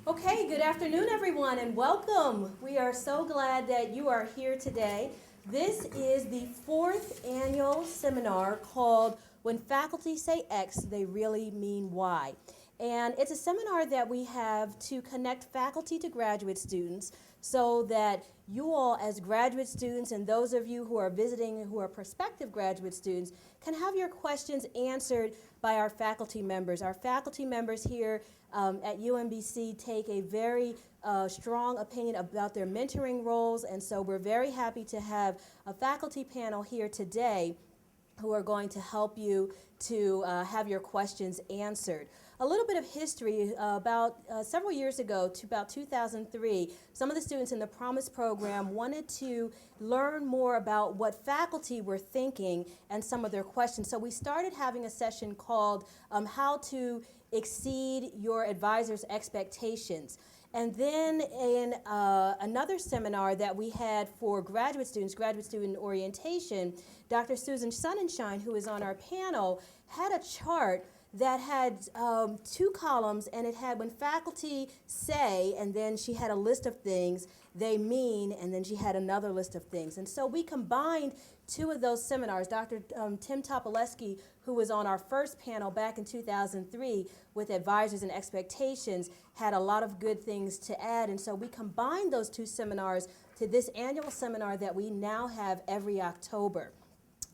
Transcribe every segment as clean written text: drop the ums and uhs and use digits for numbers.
Okay, good afternoon, everyone, and welcome. We are so glad that you are here today. This is the fourth annual seminar called When Faculty Say X, They Really Mean Y. And it's a seminar that we have to connect faculty to graduate students so that you all as graduate students and those of you who are visiting who are prospective graduate students can have your questions answered by our faculty members. Our faculty members here at UMBC take a very strong opinion about their mentoring roles, and so we're very happy to have a faculty panel here today who are going to help you to have your questions answered. A little bit of history, about several years ago, to about 2003, some of the students in the Promise program wanted to learn more about what faculty were thinking and some of their questions. So we started having a session called How to Exceed Your Advisor's Expectations. And then in another seminar that we had for graduate students, graduate student orientation, Dr. Susan Sonnenschein, who is on our panel, had a chart that had two columns, and it had when faculty say, and then she had a list of things they mean, and then she had another list of things. And so we combined two of those seminars. Dr. Tim Topolesky, who was on our first panel back in 2003 with advisors and expectations, had a lot of good things to add. And so we combined those two seminars to this annual seminar that we now have every October.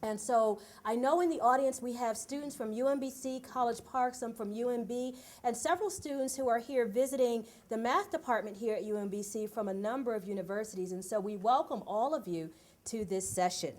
And so I know in the audience we have students from UMBC, College Park, some from UMB, and several students who are here visiting the math department here at UMBC from a number of universities. And so we welcome all of you to this session.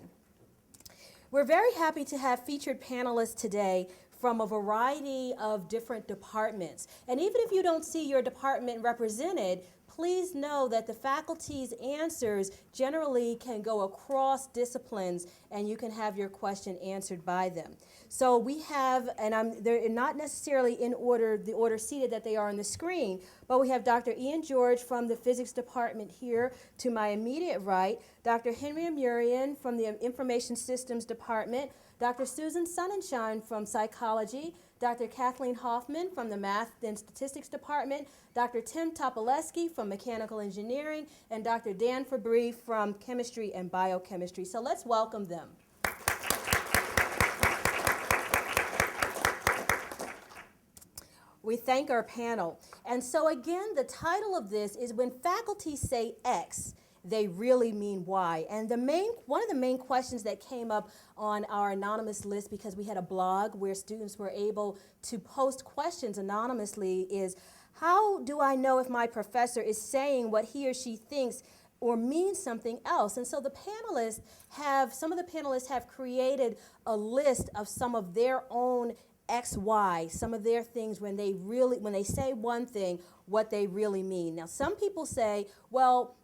We're very happy to have featured panelists today from a variety of different departments. And even if you don't see your department represented, please know that the faculty's answers generally can go across disciplines and you can have your question answered by them. So we have, and they're not necessarily in order, the order seated that they are on the screen, but we have Dr. Ian George from the physics department here to my immediate right, Dr. Henry Amurian from the information systems department, Dr. Susan Sonnenschein from psychology, Dr. Kathleen Hoffman from the Math and Statistics Department, Dr. Tim Topolesky from Mechanical Engineering, and Dr. Dan Fabry from Chemistry and Biochemistry. So let's welcome them. We thank our panel. And so again, the title of this is When Faculty Say X, They Really Mean Y. And one of the main questions that came up on our anonymous list, because we had a blog where students were able to post questions anonymously, is how do I know if my professor is saying what he or she thinks or means something else? And so some of the panelists have created a list of some of their own XY, some of their things when they say one thing, what they really mean. Now, some people say, well,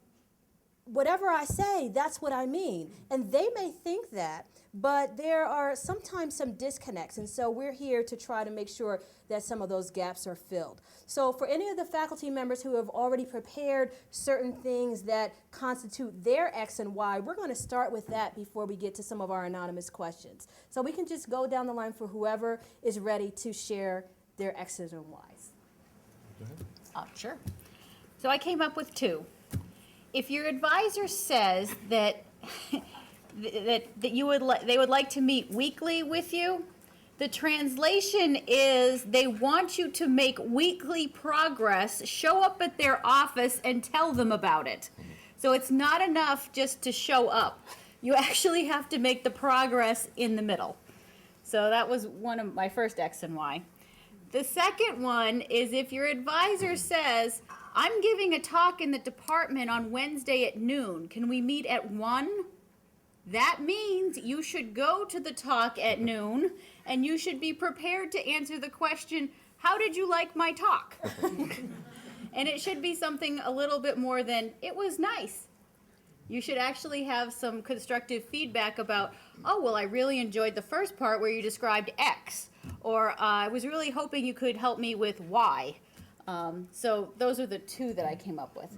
whatever I say, that's what I mean. And they may think that, but there are sometimes some disconnects. And so we're here to try to make sure that some of those gaps are filled. So for any of the faculty members who have already prepared certain things that constitute their X and Y, we're going to start with that before we get to some of our anonymous questions. So we can just go down the line for whoever is ready to share their X's and Y's. Go ahead. Sure. So I came up with two. If your advisor says that they would like to meet weekly with you, the translation is they want you to make weekly progress, show up at their office and tell them about it. So it's not enough just to show up. You actually have to make the progress in the middle. So that was one of my first X and Y. The second one is if your advisor says, I'm giving a talk in the department on Wednesday at noon. Can we meet at 1? That means you should go to the talk at noon and you should be prepared to answer the question, how did you like my talk? And it should be something a little bit more than, it was nice. You should actually have some constructive feedback about, oh, well, I really enjoyed the first part where you described X, or I was really hoping you could help me with Y. So those are the two that I came up with.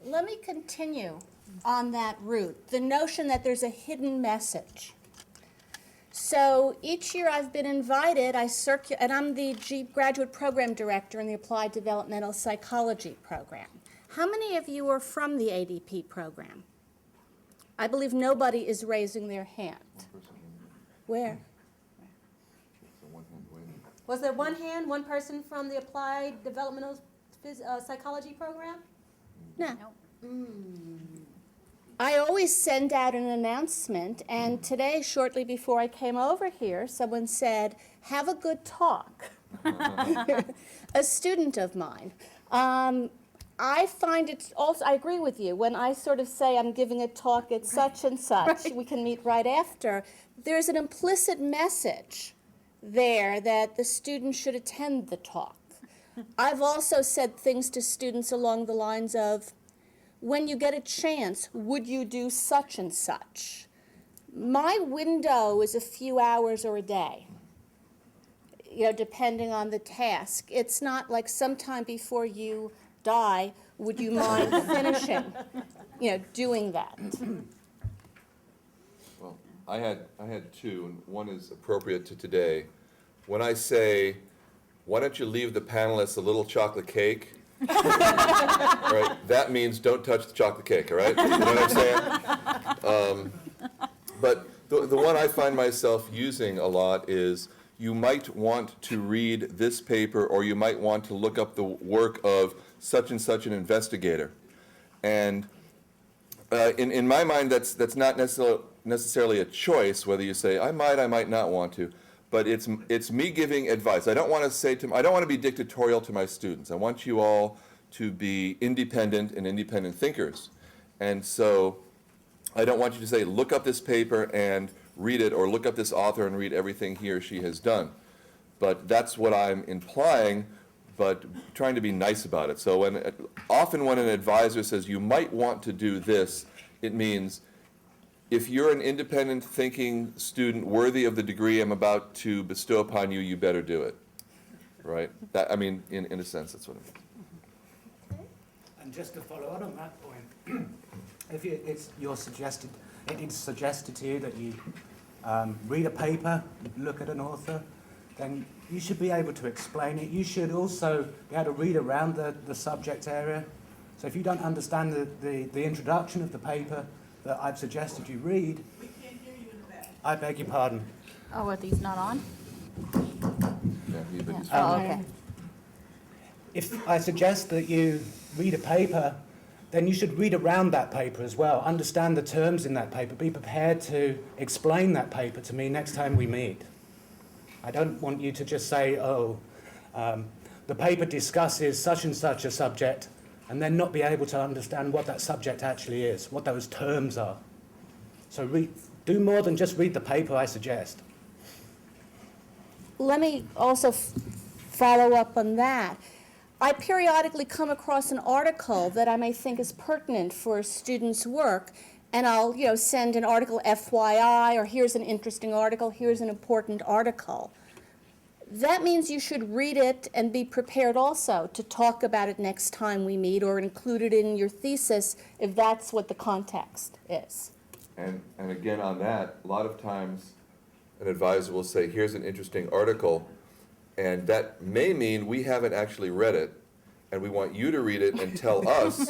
Let me continue on that route, the notion that there's a hidden message. So each year I've been invited, and I'm the graduate program director in the Applied Developmental Psychology program. How many of you are from the ADP program? I believe nobody is raising their hand. Where? Was there one person from the Applied Developmental Psychology program? No. I always send out an announcement, and today, shortly before I came over here, someone said, "Have a good talk." A student of mine. I find it also, I agree with you, when I sort of say I'm giving a talk at such and such, we can meet right after, there's an implicit message there that the student should attend the talk. I've also said things to students along the lines of, when you get a chance, would you do such and such? My window is a few hours or a day, depending on the task. It's not like sometime before you die, would you mind finishing, doing that? Well, I had two, and one is appropriate to today. When I say, why don't you leave the panelists a little chocolate cake? Right, that means don't touch the chocolate cake, all right? You know what I'm saying? But the one I find myself using a lot is, you might want to read this paper, or you might want to look up the work of such and such an investigator. And in my mind, that's not necessarily a choice, whether you say, I might not want to. But it's me giving advice. I don't want to be dictatorial to my students. I want you all to be independent and independent thinkers. And so I don't want you to say, look up this paper and read it, or look up this author and read everything he or she has done. But that's what I'm implying, but trying to be nice about it. So often when an advisor says, you might want to do this, it means, if you're an independent thinking student worthy of the degree I'm about to bestow upon you, you better do it, right? In a sense, that's what it means. And just to follow on that point, if it is suggested to you that you read a paper, look at an author, then you should be able to explain it. You should also be able to read around the subject area. So if you don't understand the introduction of the paper that I've suggested you read. We can't hear you in the back. I beg your pardon. Oh, are these not on? Yeah. Oh, okay. If I suggest that you read a paper, then you should read around that paper as well. Understand the terms in that paper. Be prepared to explain that paper to me next time we meet. I don't want you to just say, the paper discusses such and such a subject, and then not be able to understand what that subject actually is, what those terms are. So do more than just read the paper, I suggest. Let me also follow up on that. I periodically come across an article that I may think is pertinent for a student's work, and I'll send an article FYI, or here's an interesting article, here's an important article. That means you should read it and be prepared also to talk about it next time we meet, or include it in your thesis if that's what the context is. And again on that, a lot of times an advisor will say, here's an interesting article, and that may mean we haven't actually read it, and we want you to read it and tell us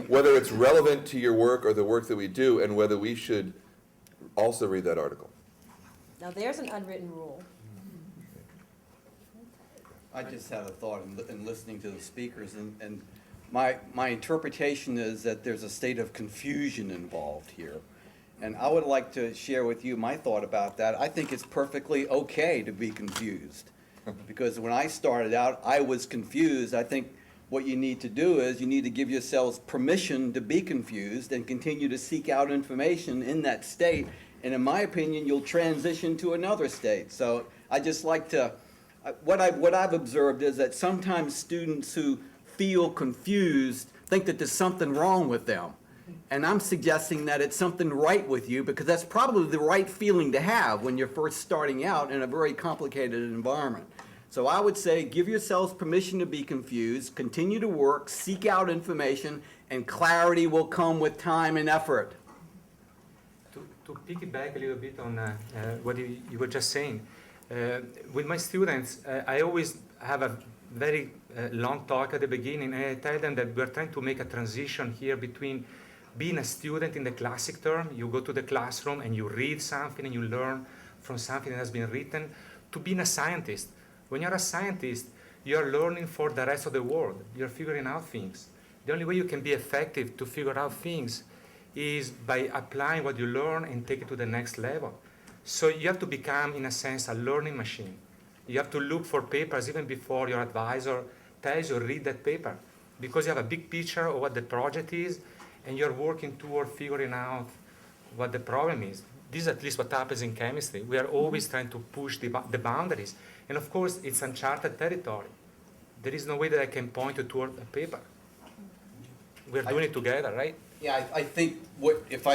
whether it's relevant to your work or the work that we do, and whether we should also read that article. Now there's an unwritten rule. I just had a thought in listening to the speakers, and my interpretation is that there's a state of confusion involved here. And I would like to share with you my thought about that. I think it's perfectly okay to be confused. Because when I started out, I was confused. I think what you need to do is you need to give yourselves permission to be confused and continue to seek out information in that state. And in my opinion, you'll transition to another state. So I just like to... What I've observed is that sometimes students who feel confused think that there's something wrong with them. And I'm suggesting that it's something right with you, because that's probably the right feeling to have when you're first starting out in a very complicated environment. So I would say give yourselves permission to be confused, continue to work, seek out information, and clarity will come with time and effort. To to piggyback a little bit on what you were just saying. With my students, I always have a very long talk at the beginning, and I tell them that we're trying to make a transition here between being a student in the classic term, you go to the classroom and you read something and you learn from something that has been written, to being a scientist. When you're a scientist, you're learning for the rest of the world. You're figuring out things. The only way you can be effective to figure out things is by applying what you learn and take it to the next level. So you have to become, in a sense, a learning machine. You have to look for papers even before your advisor tells you read that paper, because you have a big picture of what the project is, and you're working toward figuring out what the problem is. This is at least what happens in chemistry. We are always trying to push the boundaries. And of course, it's uncharted territory. There is no way that I can point you toward a paper. We're doing it together, right? Yeah, I think if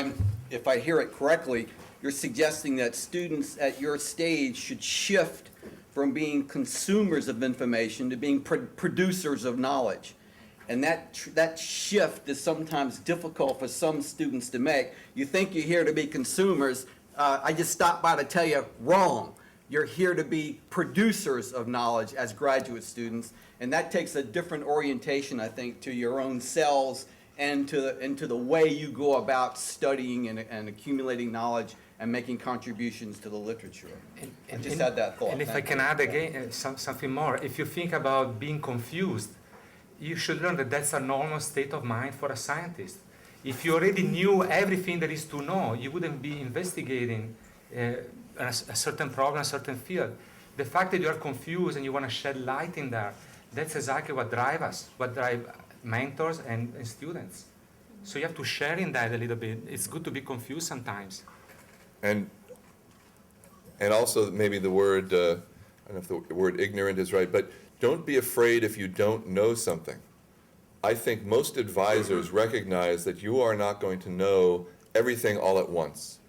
I hear it correctly, you're suggesting that students at your stage should shift from being consumers of information to being producers of knowledge. And that shift is sometimes difficult for some students to make. You think you're here to be consumers. I just stopped by to tell you, wrong. You're here to be producers of knowledge as graduate students. And that takes a different orientation, I think, to your own selves and to the way you go about studying and accumulating knowledge and making contributions to the literature. I just had that thought. And if I can add again something more, if you think about being confused, you should learn that that's a normal state of mind for a scientist. If you already knew everything there is to know, you wouldn't be investigating a certain problem, a certain field. The fact that you are confused and you want to shed light in there, that's exactly what drives us, what drives mentors and students. So you have to share in that a little bit. It's good to be confused sometimes. And also maybe the word, I don't know if the word ignorant is right, but don't be afraid if you don't know something. I think most advisors recognize that you are not going to know everything all at once.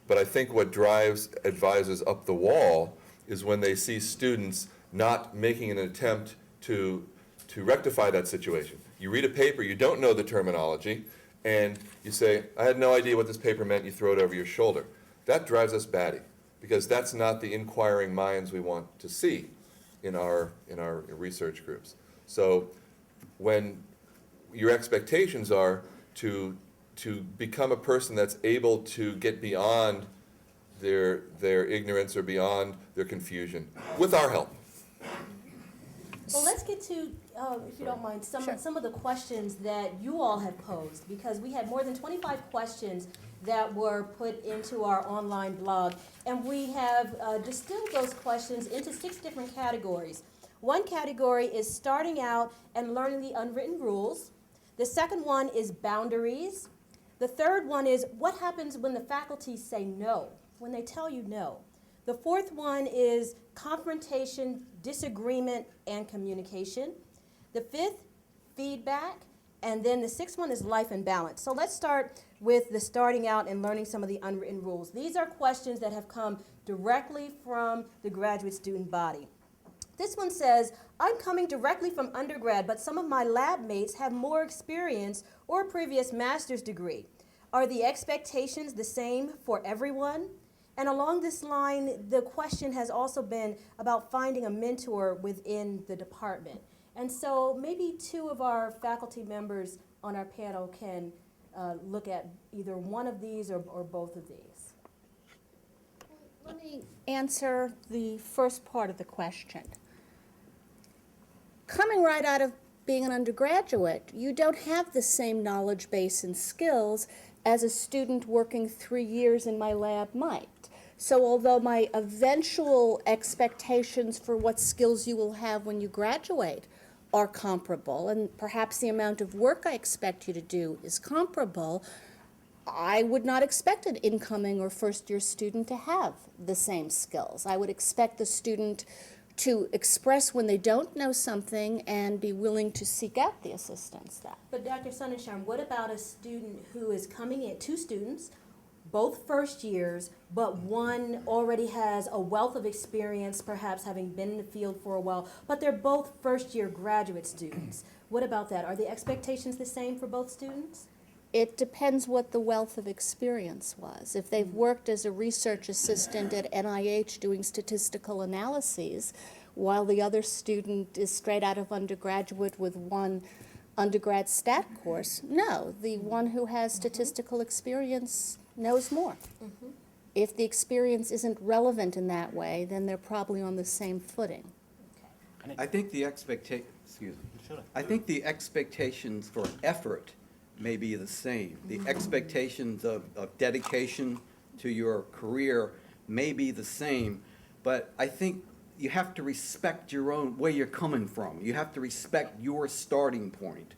But I think what drives advisors up the wall is when they see students not making an attempt to rectify that situation. You read a paper, you don't know the terminology, and you say, I had no idea what this paper meant, you throw it over your shoulder. That drives us batty, because that's not the inquiring minds we want to see in our research groups. So when your expectations are to become a person that's able to get beyond their ignorance or beyond their confusion, with our help. Well, let's get to, if you don't mind, some of the questions that you all have posed, because we had more than 25 questions that were put into our online blog, and we have distilled those questions into 6 different categories. One category is starting out and learning the unwritten rules. The second one is boundaries. The third one is what happens when the faculty say no, when they tell you no. The fourth one is confrontation, disagreement, and communication. The fifth, feedback. And then the sixth one is life and balance. So let's start with the starting out and learning some of the unwritten rules. These are questions that have come directly from the graduate student body. This one says, I'm coming directly from undergrad, but some of my lab mates have more experience or a previous master's degree. Are the expectations the same for everyone? And along this line, the question has also been about finding a mentor within the department. And so maybe 2 of our faculty members on our panel can look at either one of these or both of these. Let me answer the first part of the question. Coming right out of being an undergraduate, you don't have the same knowledge base and skills as a student working 3 years in my lab might. So although my eventual expectations for what skills you will have when you graduate are comparable, and perhaps the amount of work I expect you to do is comparable, I would not expect an incoming or first-year student to have the same skills. I would expect the student to express when they don't know something and be willing to seek out the assistance there. But Dr. Sonnenschein, what about a student who is coming in, 2 students, both first years, but one already has a wealth of experience, perhaps having been in the field for a while, but they're both first-year graduate students. What about that? Are the expectations the same for both students? It depends what the wealth of experience was. If they've worked as a research assistant at NIH doing statistical analyses, while the other student is straight out of undergraduate with one undergrad stat course, no, the one who has statistical experience knows more. If the experience isn't relevant in that way, then they're probably on the same footing. I think the I think the expectations for effort may be the same. The expectations of dedication to your career may be the same, but I think you have to respect your own, where you're coming from. You have to respect your starting point.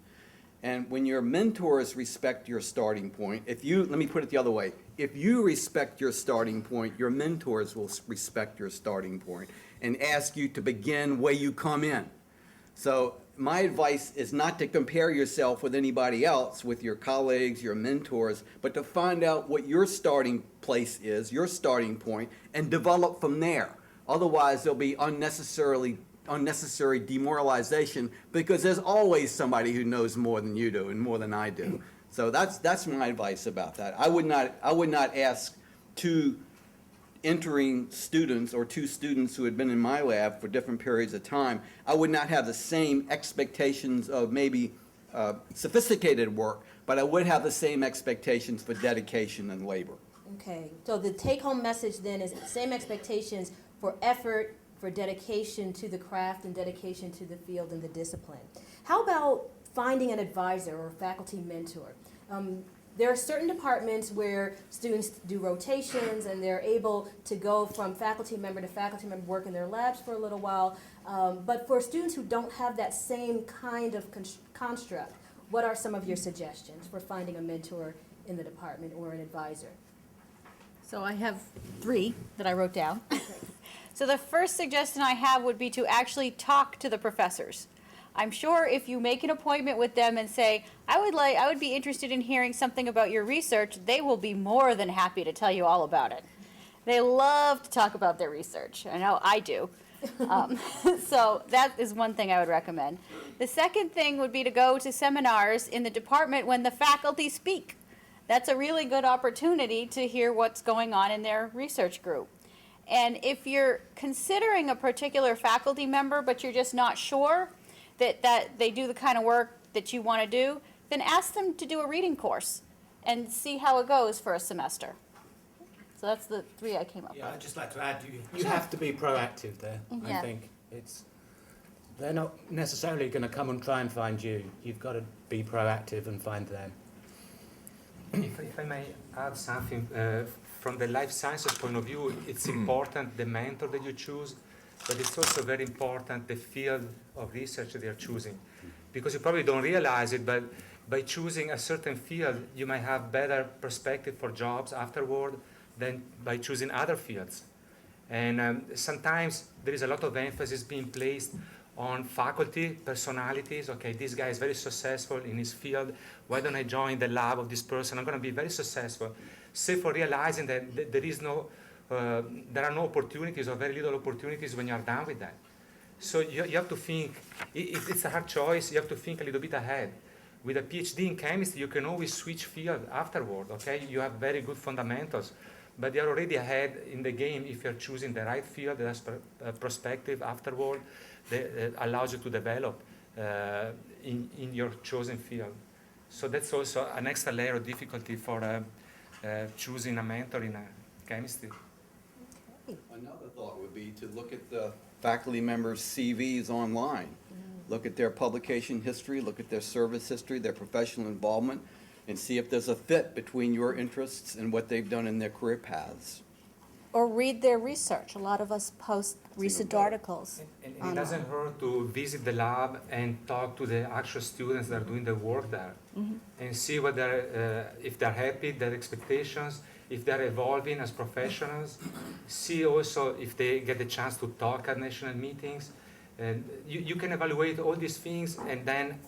And when your mentors respect your starting point, let me put it the other way, if you respect your starting point, your mentors will respect your starting point and ask you to begin where you come in. So my advice is not to compare yourself with anybody else, with your colleagues, your mentors, but to find out what your starting place is, your starting point, and develop from there. Otherwise, there'll be unnecessary demoralization, because there's always somebody who knows more than you do and more than I do. So that's my advice about that. I would not ask two entering students or two students who had been in my lab for different periods of time. I would not have the same expectations of maybe sophisticated work, but I would have the same expectations for dedication and labor. Okay, so the take-home message then is same expectations for effort, for dedication to the craft and dedication to the field and the discipline. How about finding an advisor or faculty mentor? There are certain departments where students do rotations and they're able to go from faculty member to faculty member, work in their labs for a little while. But for students who don't have that same kind of construct, what are some of your suggestions for finding a mentor in the department or an advisor? So I have 3 that I wrote down. So the first suggestion I have would be to actually talk to the professors. I'm sure if you make an appointment with them and say, I would be interested in hearing something about your research, they will be more than happy to tell you all about it. They love to talk about their research. I know I do. So that is one thing I would recommend. The second thing would be to go to seminars in the department when the faculty speak. That's a really good opportunity to hear what's going on in their research group. And if you're considering a particular faculty member, but you're just not sure that they do the kind of work that you want to do, then ask them to do a reading course and see how it goes for a semester. So that's the 3 I came up Yeah, with. I'd just like to add, you have to be proactive there. Yeah. I think they're not necessarily going to come and try and find you. You've got to be proactive and find them. If I may add something, from the life sciences point of view, it's important the mentor that you choose, but it's also very important the field of research that you're choosing. Because you probably don't realize it, but by choosing a certain field, you might have better perspective for jobs afterward than by choosing other fields. And sometimes there is a lot of emphasis being placed on faculty personalities. Okay, this guy is very successful in his field. Why don't I join the lab of this person? I'm going to be very successful. Say for realizing that there are no opportunities or very little opportunities when you are done with that. So you have to think. It's a hard choice. You have to think a little bit ahead. With a PhD in chemistry, you can always switch field afterward. Okay, you have very good fundamentals, but you're already ahead in the game if you're choosing the right field that has perspective afterward that allows you to develop in your chosen field. So that's also an extra layer of difficulty for choosing a mentor in chemistry. Another thought would be to look at the faculty members' CVs online. Look at their publication history, look at their service history, their professional involvement, and see if there's a fit between your interests and what they've done in their career paths. Or read their research. A lot of us post recent articles. And it doesn't hurt to visit the lab and talk to the actual students that are doing the work there, and see whether if they're happy, their expectations, if they're evolving as professionals. See also if they get the chance to talk at national meetings. And you can evaluate all these things and then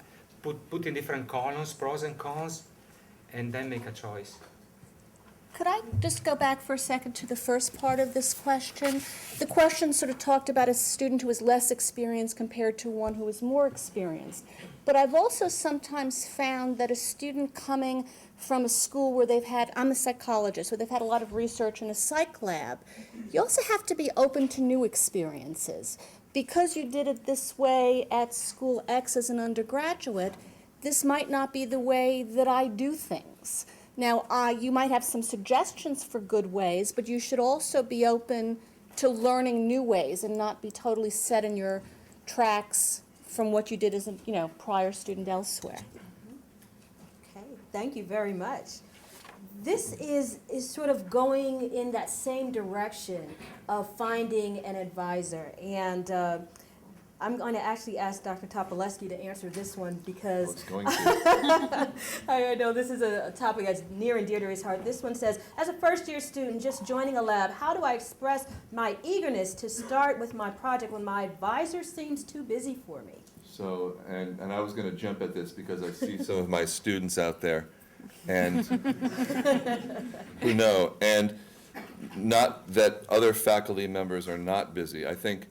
put in different columns, pros and cons, and then make a choice. Could I just go back for a second to the first part of this question? The question sort of talked about a student who is less experienced compared to one who is more experienced. But I've also sometimes found that a student coming from a school where they've had, I'm a psychologist, where they've had a lot of research in a psych lab, you also have to be open to new experiences. Because you did it this way at school X as an undergraduate, this might not be the way that I do things. Now, you might have some suggestions for good ways, but you should also be open to learning new ways and not be totally set in your tracks from what you did as a prior student elsewhere. Okay, thank you very much. This is sort of going in that same direction of finding an advisor. And I'm going to actually ask Dr. Topolescu to answer this one because It's going to. I know this is a topic that's near and dear to his heart. This one says, as a first-year student just joining a lab, how do I express my eagerness to start with my project when my advisor seems too busy for me? So, and I was going to jump at this because I see some of my students out there, and who know, and not that other faculty members are not busy. I think,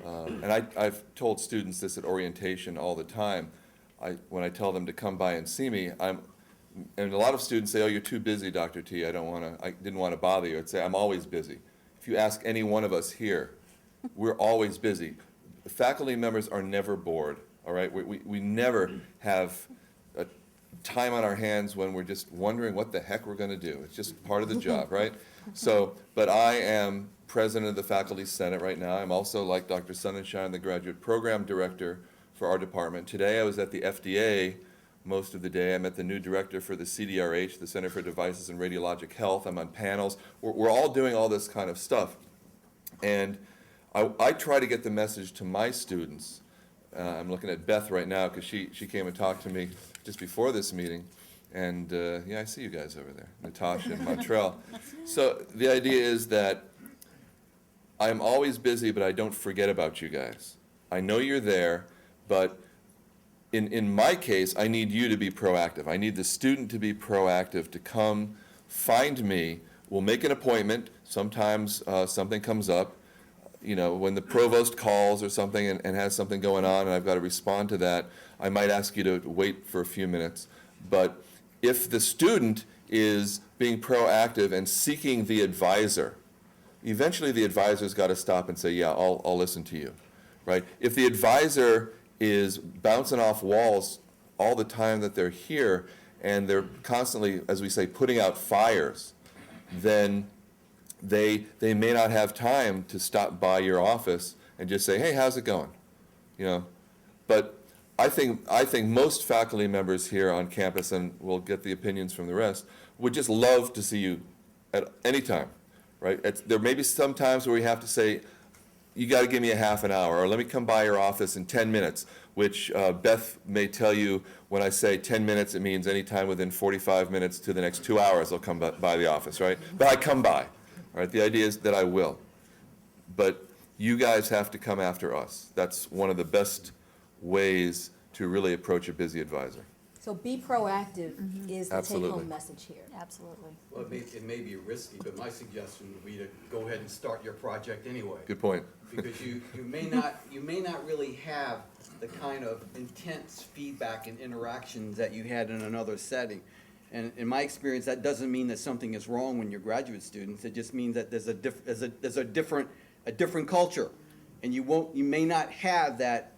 and I've told students this at orientation all the time. When I tell them to come by and see me, and a lot of students say, "Oh, you're too busy, Dr. T. I didn't want to bother you." I'd say, "I'm always busy." If you ask any one of us here, we're always busy. Faculty members are never bored. All right, we never have a time on our hands when we're just wondering what the heck we're going to do. It's just part of the job, right? So, but I am president of the Faculty Senate right now. I'm also, like Dr. Sonnenschein, the graduate program director for our department. Today I was at the FDA most of the day. I met the new director for the CDRH, the Center for Devices and Radiologic Health. I'm on panels. We're all doing all this kind of stuff. And I try to get the message to my students. I'm looking at Beth right now because she came and talked to me just before this meeting. And yeah, I see you guys over there, Natasha and Montrell. So the idea is that I'm always busy, but I don't forget about you guys. I know you're there, but in my case, I need you to be proactive. I need the student to be proactive, to come find me. We'll make an appointment. Sometimes something comes up. You know, when the provost calls or something and has something going on and I've got to respond to that, I might ask you to wait for a few minutes. But if the student is being proactive and seeking the advisor, eventually the advisor's got to stop and say, yeah, I'll listen to you, right? If the advisor is bouncing off walls all the time that they're here and they're constantly, as we say, putting out fires, then they may not have time to stop by your office and just say, hey, how's it going? You know, but I think most faculty members here on campus, and we'll get the opinions from the rest, would just love to see you at any time, right? There may be some times where we have to say, you got to give me a half an hour, or let me come by your office in 10 minutes, which Beth may tell you when I say 10 minutes, it means any time within 45 minutes to the next 2 hours I'll come by the office, right? But I come by. All right, the idea is that I will. But you guys have to come after us. That's one of the best ways to really approach a busy advisor. So be proactive is the Absolutely. take-home message here. Absolutely. Well, it may be risky, but my suggestion would be to go ahead and start your project anyway. Good point. Because you may not really have the kind of intense feedback and interactions that you had in another setting. And in my experience, that doesn't mean that something is wrong when you're graduate students. It just means that there's a different culture, and you may not have that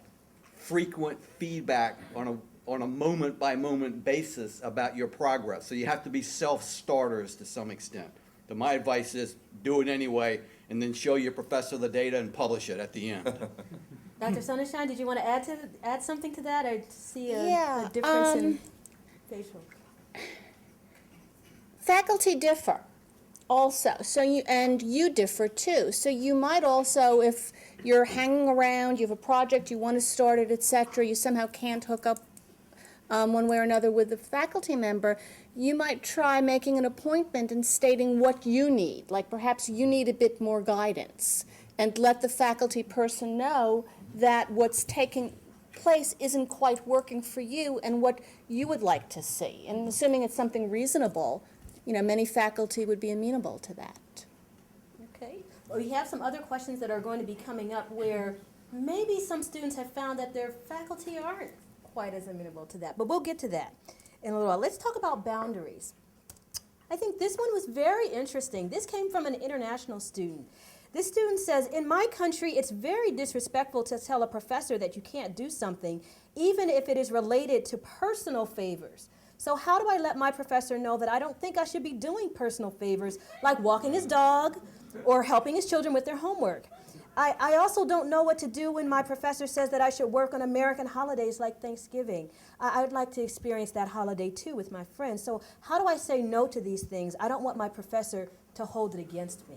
frequent feedback on a moment by moment basis about your progress. So you have to be self-starters to some extent. So my advice is do it anyway, and then show your professor the data and publish it at the end. Dr. Sonnenschein, did you want to add something to that, or see Yeah, a difference in facial? Faculty differ also, so you differ too. So you might also, if you're hanging around, you have a project, you want to start it, etc., you somehow can't hook up one way or another with a faculty member, you might try making an appointment and stating what you need. Like perhaps you need a bit more guidance, and let the faculty person know that what's taking place isn't quite working for you and what you would like to see. And assuming it's something reasonable, many faculty would be amenable to that. Okay. Well, we have some other questions that are going to be coming up where maybe some students have found that their faculty aren't quite as amenable to that, but we'll get to that in a little while. Let's talk about boundaries. I think this one was very interesting. This came from an international student. This student says, in my country, it's very disrespectful to tell a professor that you can't do something, even if it is related to personal favors. So how do I let my professor know that I don't think I should be doing personal favors, like walking his dog or helping his children with their homework? I also don't know what to do when my professor says that I should work on American holidays like Thanksgiving. I would like to experience that holiday too with my friends. So how do I say no to these things? I don't want my professor to hold it against me.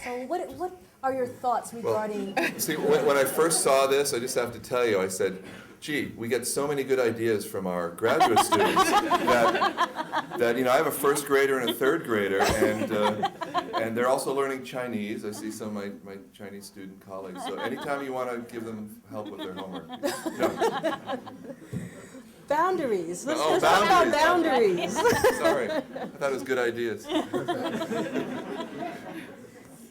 So what are your thoughts regarding... Well, see, when I first saw this, I just have to tell you, I said, gee, we get so many good ideas from our graduate students that I have a first grader and a third grader, and they're also learning Chinese. I see some of my Chinese student colleagues. So anytime you want to give them help with their homework, Boundaries. Let's talk about boundaries. Sorry, I thought it was good ideas.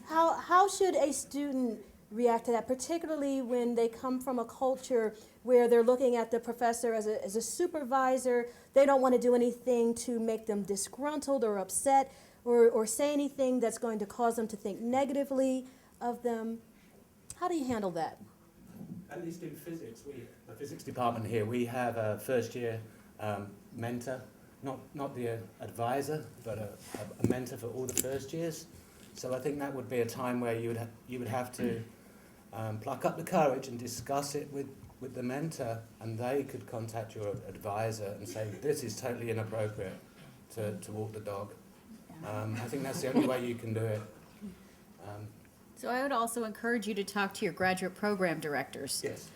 How should a student react to that, particularly when they come from a culture where they're looking at the professor as a supervisor? They don't want to do anything to make them disgruntled or upset or say anything that's going to cause them to think negatively of them. How do you handle that? At least in physics, the physics department here, we have a first-year mentor, not the advisor, but a mentor for all the first years. So I think that would be a time where you would have to pluck up the courage and discuss it with the mentor, and they could contact your advisor and say, this is totally inappropriate to walk the dog. I think that's the only way you can do it. So I would also encourage you to talk to your graduate program directors. Yes.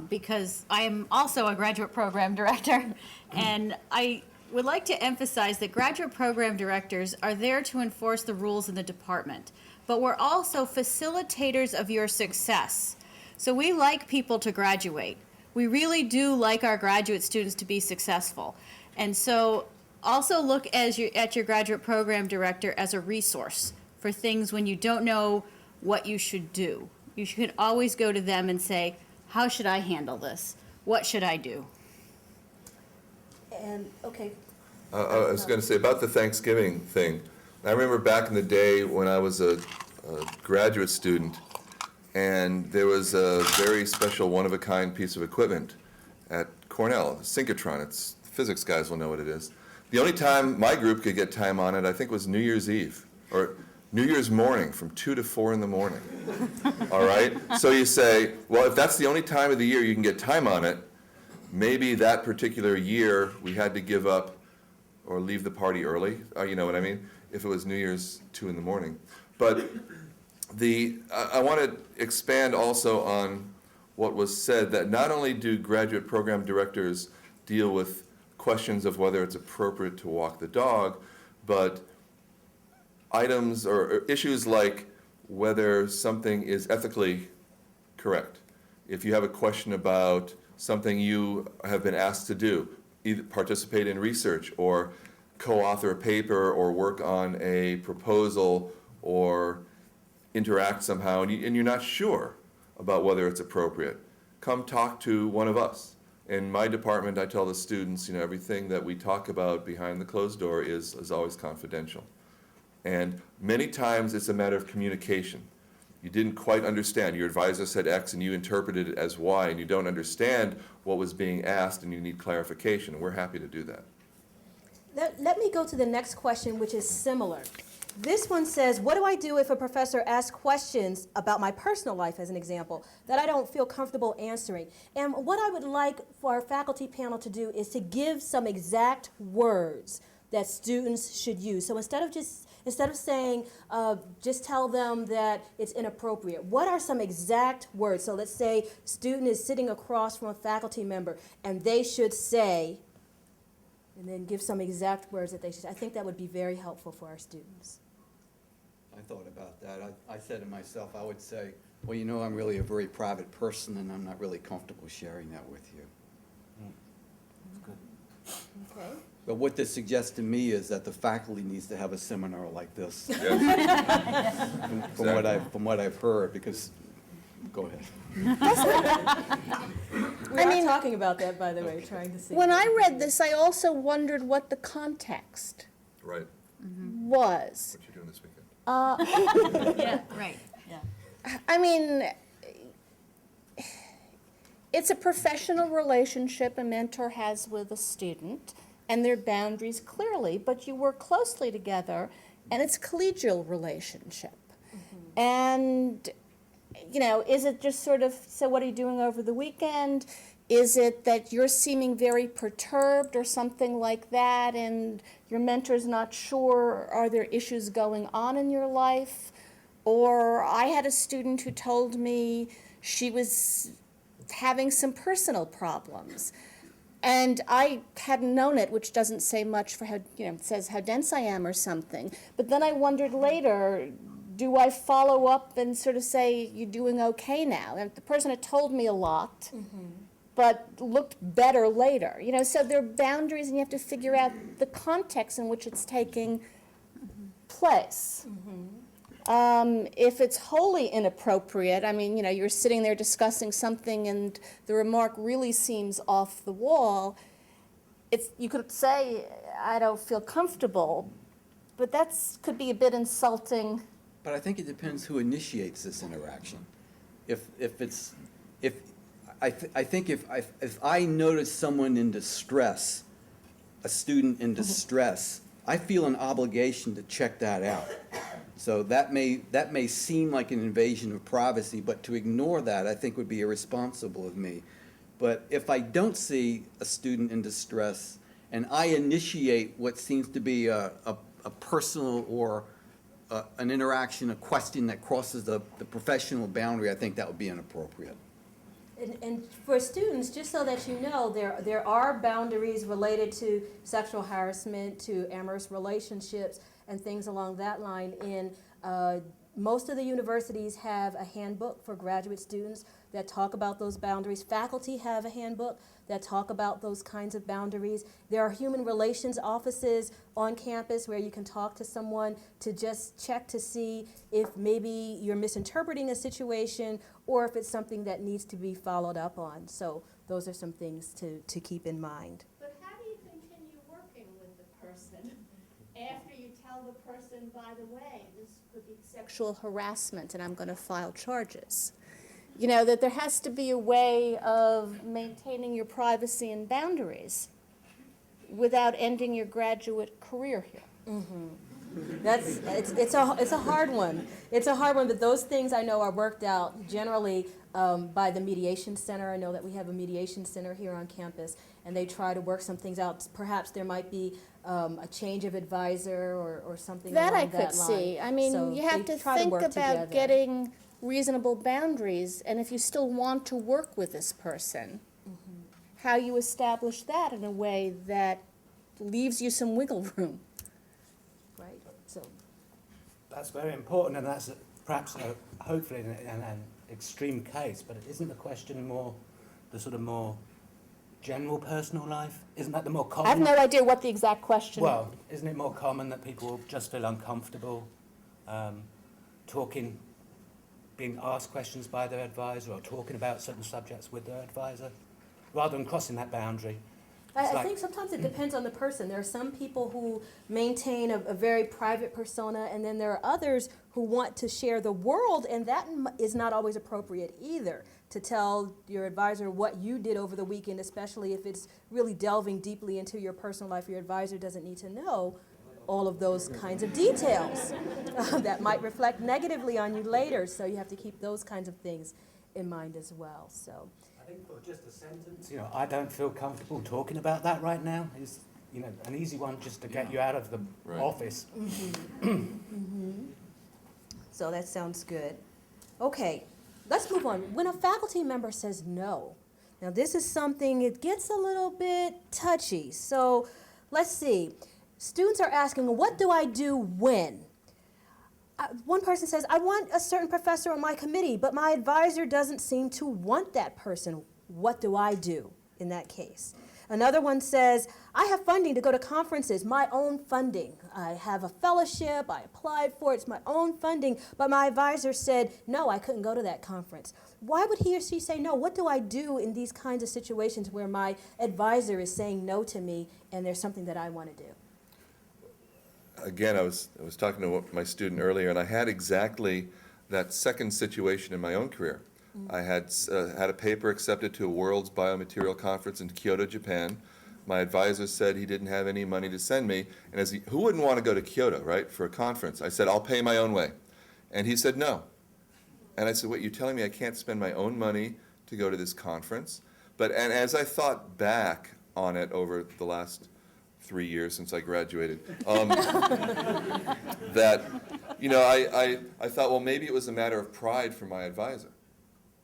Because I am also a graduate program director, and I would like to emphasize that graduate program directors are there to enforce the rules in the department, but we're also facilitators of your success. So we like people to graduate. We really do like our graduate students to be successful. And so also look at your graduate program director as a resource for things when you don't know what you should do. You should always go to them and say, how should I handle this? What should I do? And, okay. I was going to say about the Thanksgiving thing. I remember back in the day when I was a graduate student, and there was a very special one-of-a-kind piece of equipment at Cornell, a synchrotron. It's physics guys will know what it is. The only time my group could get time on it, I think, was New Year's Eve, or New Year's morning from 2 to 4 in the morning. All right? So you say, well, if that's the only time of the year you can get time on it, maybe that particular year we had to give up or leave the party early, you know what I mean? If it was New Year's 2 in the morning. But I want to expand also on what was said, that not only do graduate program directors deal with questions of whether it's appropriate to walk the dog, but items or issues like whether something is ethically correct. If you have a question about something you have been asked to do, either participate in research or co-author a paper or work on a proposal or interact somehow, and you're not sure about whether it's appropriate, come talk to one of us. In my department, I tell the students, everything that we talk about behind the closed door is always confidential. And many times it's a matter of communication. You didn't quite understand. Your advisor said X and you interpreted it as Y, and you don't understand what was being asked and you need clarification, and we're happy to do that. Let me go to the next question, which is similar. This one says, what do I do if a professor asks questions about my personal life, as an example, that I don't feel comfortable answering? And what I would like for our faculty panel to do is to give some exact words that students should use. So instead of saying, just tell them that it's inappropriate, what are some exact words? So let's say student is sitting across from a faculty member and they should say, and then give some exact words that they should. I think that would be very helpful for our students. I thought about that. I said to myself, I would say, well, I'm really a very private person and I'm not really comfortable sharing that with you. Okay. But what this suggests to me is that the faculty needs to have a seminar like this, Yes. from what I've heard, because, go ahead. We are talking about that, by the way, trying to see. When I read this, I also wondered what the context Right. was. What you doing this weekend? Yeah, right. I mean, it's a professional relationship a mentor has with a student, and there are boundaries clearly, but you work closely together, and it's a collegial relationship. And, you know, is it just sort of, so what are you doing over the weekend? Is it that you're seeming very perturbed or something like that, and your mentor's not sure, are there issues going on in your life? Or I had a student who told me she was having some personal problems. And I hadn't known it, which doesn't say much for how, you know, it says how dense I am or something. But then I wondered later, do I follow up and sort of say, you're doing okay now? And the person had told me a lot, but looked better later. You know, so there are boundaries, and you have to figure out the context in which it's taking place. If it's wholly inappropriate, I mean, you know, you're sitting there discussing something and the remark really seems off the wall, you could say, I don't feel comfortable, but could be a bit insulting. But I think it depends who initiates this interaction. I think if I notice someone in distress, a student in distress, I feel an obligation to check that out. So that may seem like an invasion of privacy, but to ignore that, I think would be irresponsible of me. But if I don't see a student in distress and I initiate what seems to be a personal or an interaction, a question that crosses the professional boundary, I think that would be inappropriate. And for students, just so that you know, there are boundaries related to sexual harassment, to amorous relationships, and things along that line. Most of the universities have a handbook for graduate students that talk about those boundaries. Faculty have a handbook that talk about those kinds of boundaries. There are human relations offices on campus where you can talk to someone to just check to see if maybe you're misinterpreting a situation or if it's something that needs to be followed up on. So those are some things to keep in mind. But how do you continue working with the person after you tell the person, by the way, this could be sexual harassment and I'm going to file charges? You know, that there has to be a way of maintaining your privacy and boundaries without ending your graduate career here. It's a hard one. It's a hard one, but those things I know are worked out generally by the mediation center. I know that we have a mediation center here on campus, and they try to work some things out. Perhaps there might be a change of advisor or something That along I could that line. see. I mean, So you have they to try think work about together. getting reasonable boundaries, and if you still want to work with this person, how you establish that in a way that leaves you some wiggle room. Right. So That's very important, and that's perhaps hopefully an extreme case, but isn't the question more the sort of more general personal life? Isn't that the more common? I have no idea what the exact question is. Well, isn't it more common that people just feel uncomfortable talking, being asked questions by their advisor or talking about certain subjects with their advisor, rather than crossing that boundary? I think sometimes it depends on the person. There are some people who maintain a very private persona, and then there are others who want to share the world, and that is not always appropriate either, to tell your advisor what you did over the weekend, especially if it's really delving deeply into your personal life. Your advisor doesn't need to know all of those kinds of details that might reflect negatively on you later, so you have to keep those kinds of things in mind as well. So. I think for just a sentence, I don't feel comfortable talking about that right now is, an easy one just to get you out of the office. So that sounds good. Okay, let's move on. When a faculty member says no, now this is something, it gets a little bit touchy. So let's see. Students are asking, what do I do when? One person says, I want a certain professor on my committee, but my advisor doesn't seem to want that person. What do I do in that case? Another one says, I have funding to go to conferences, my own funding. I have a fellowship, I applied for it, it's my own funding, but my advisor said, no, I couldn't go to that conference. Why would he or she say no? What do I do in these kinds of situations where my advisor is saying no to me and there's something that I want to do? Again, I was talking to my student earlier, and I had exactly that second situation in my own career. I had a paper accepted to a World's Biomaterial Conference in Kyoto, Japan. My advisor said he didn't have any money to send me, and who wouldn't want to go to Kyoto, right, for a conference? I said, I'll pay my own way. And he said, no. And I said, what, you're telling me I can't spend my own money to go to this conference? And as I thought back on it over the last 3 years since I graduated, that, I thought, well, maybe it was a matter of pride for my advisor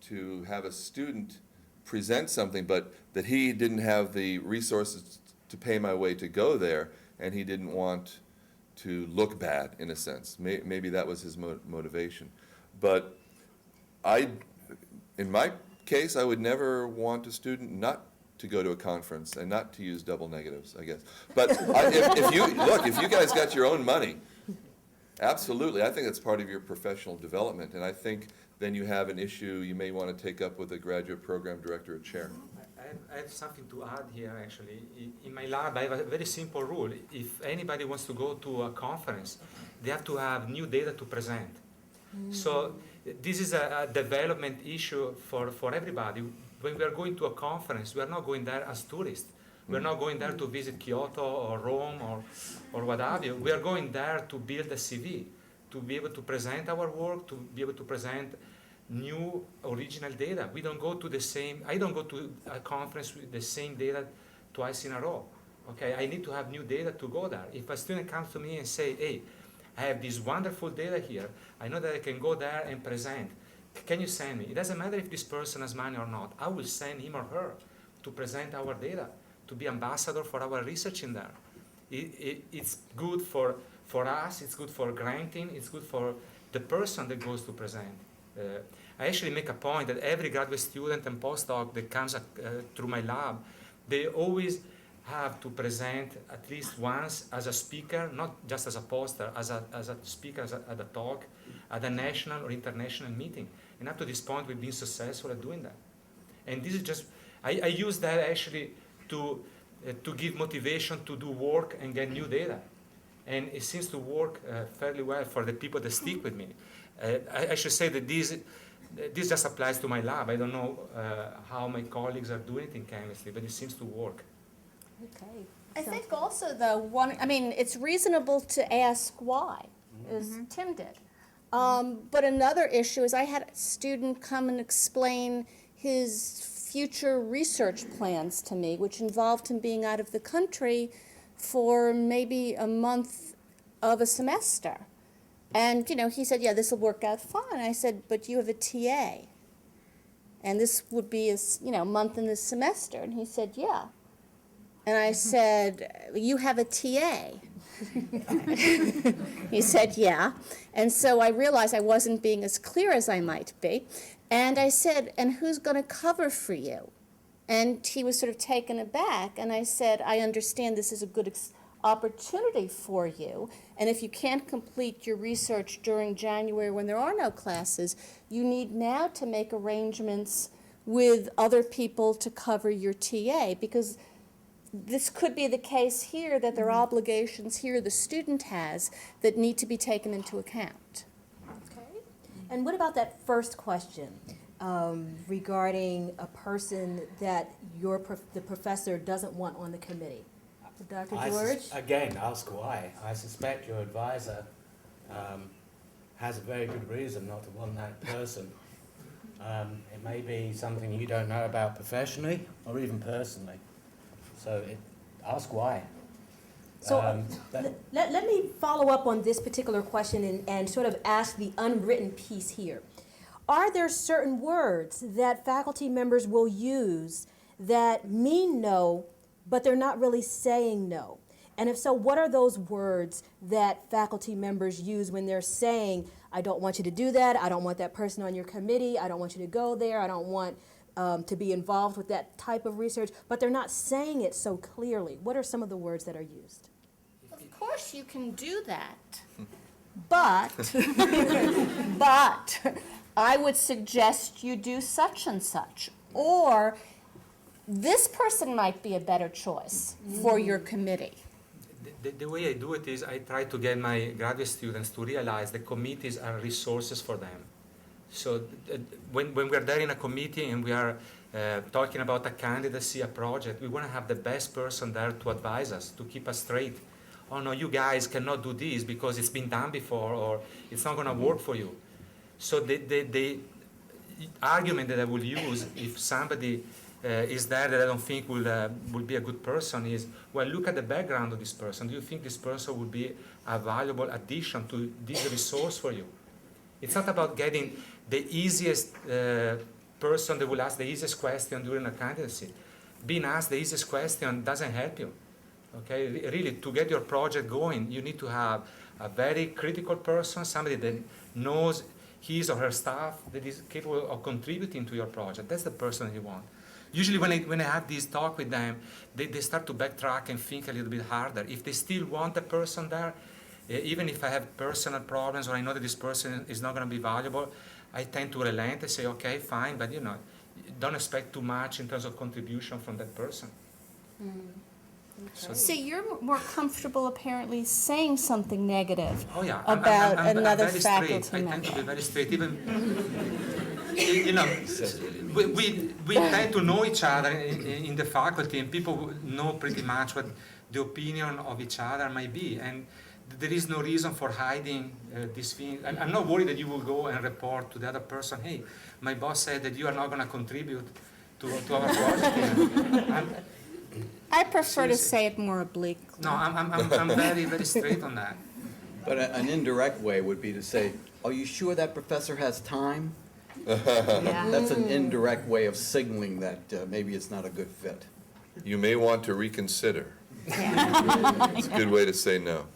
to have a student present something, but that he didn't have the resources to pay my way to go there, and he didn't want to look bad, in a sense. Maybe that was his motivation. But in my case, I would never want a student not to go to a conference and not to use double negatives, I guess. But if you guys got your own money, absolutely, I think that's part of your professional development, and I think then you have an issue you may want to take up with a graduate program director or chair. I have something to add here, actually. In my lab, I have a very simple rule. If anybody wants to go to a conference, they have to have new data to present. So this is a development issue for everybody. When we are going to a conference, we are not going there as tourists. We're not going there to visit Kyoto or Rome or what have you. We are going there to build a CV, to be able to present our work, to be able to present new original data. I don't go to a conference with the same data twice in a row. Okay, I need to have new data to go there. If a student comes to me and say, hey, I have this wonderful data here, I know that I can go there and present. Can you send me? It doesn't matter if this person has money or not. I will send him or her to present our data, to be ambassador for our research in there. It's good for us, it's good for granting, it's good for the person that goes to present. I actually make a point that every graduate student and postdoc that comes through my lab, they always have to present at least once as a speaker, not just as a poster, as a speaker at a talk, at a national or international meeting. And up to this point, we've been successful at doing that. And this is just, I use that actually to give motivation to do work and get new data. And it seems to work fairly well for the people that stick with me. I should say that this just applies to my lab. I don't know how my colleagues are doing it in chemistry, but it seems to work. Okay. I think also, though, it's reasonable to ask why, as Tim did. But another issue is I had a student come and explain his future research plans to me, which involved him being out of the country for maybe a month of a semester. And, he said, yeah, this will work out fine. I said, but you have a TA. And this would be a month in the semester. And he said, yeah. And I said, you have a TA. He said, yeah. And so I realized I wasn't being as clear as I might be. And I said, and who's going to cover for you? And he was sort of taken aback. And I said, I understand this is a good opportunity for you. And if you can't complete your research during January when there are no classes, you need now to make arrangements with other people to cover your TA, because this could be the case here that there are obligations here the student has that need to be taken into account. Okay. And what about that first question regarding a person that the professor doesn't want on the committee? Dr. George? Again, ask why. I suspect your advisor has a very good reason not to want that person. It may be something you don't know about professionally or even personally. So ask why. So let me follow up on this particular question and sort of ask the unwritten piece here. Are there certain words that faculty members will use that mean no, but they're not really saying no? And if so, what are those words that faculty members use when they're saying, I don't want you to do that, I don't want that person on your committee, I don't want you to go there, I don't want to be involved with that type of research, but they're not saying it so clearly. What are some of the words that are used? Of course you can do that, but, but I would suggest you do such and such. Or this person might be a better choice for your committee. The way I do it is I try to get my graduate students to realize the committees are resources for them. So when we're there in a committee and we are talking about a candidacy, a project, we want to have the best person there to advise us, to keep us straight. Oh no, you guys cannot do this because it's been done before, or it's not going to work for you. So the argument that I will use if somebody is there that I don't think will be a good person is, well, look at the background of this person. Do you think this person would be a valuable addition to this resource for you? It's not about getting the easiest person that will ask the easiest question during a candidacy. Being asked the easiest question doesn't help you. Okay, really, to get your project going, you need to have a very critical person, somebody that knows his or her stuff, that is capable of contributing to your project. That's the person you want. Usually when I have this talk with them, they start to backtrack and think a little bit harder. If they still want a person there, even if I have personal problems or I know that this person is not going to be valuable, I tend to relent and say, okay, fine, but don't expect too much in terms of contribution from that person. So you're more comfortable apparently saying something negative Oh yeah, about I'm another very faculty straight. I tend to member. be very straight. Even we tend to know each other in the faculty, and people know pretty much what the opinion of each other might be, and there is no reason for hiding this thing. I'm not worried that you will go and report to the other person, hey, my boss said that you are not going to contribute to our project. I prefer to say it more obliquely. No, I'm very, very straight on that. But an indirect way would be to say, are you sure that professor has time? Yeah. That's an indirect way of signaling that maybe it's not a good fit. You may want to reconsider. It's a good way to say no.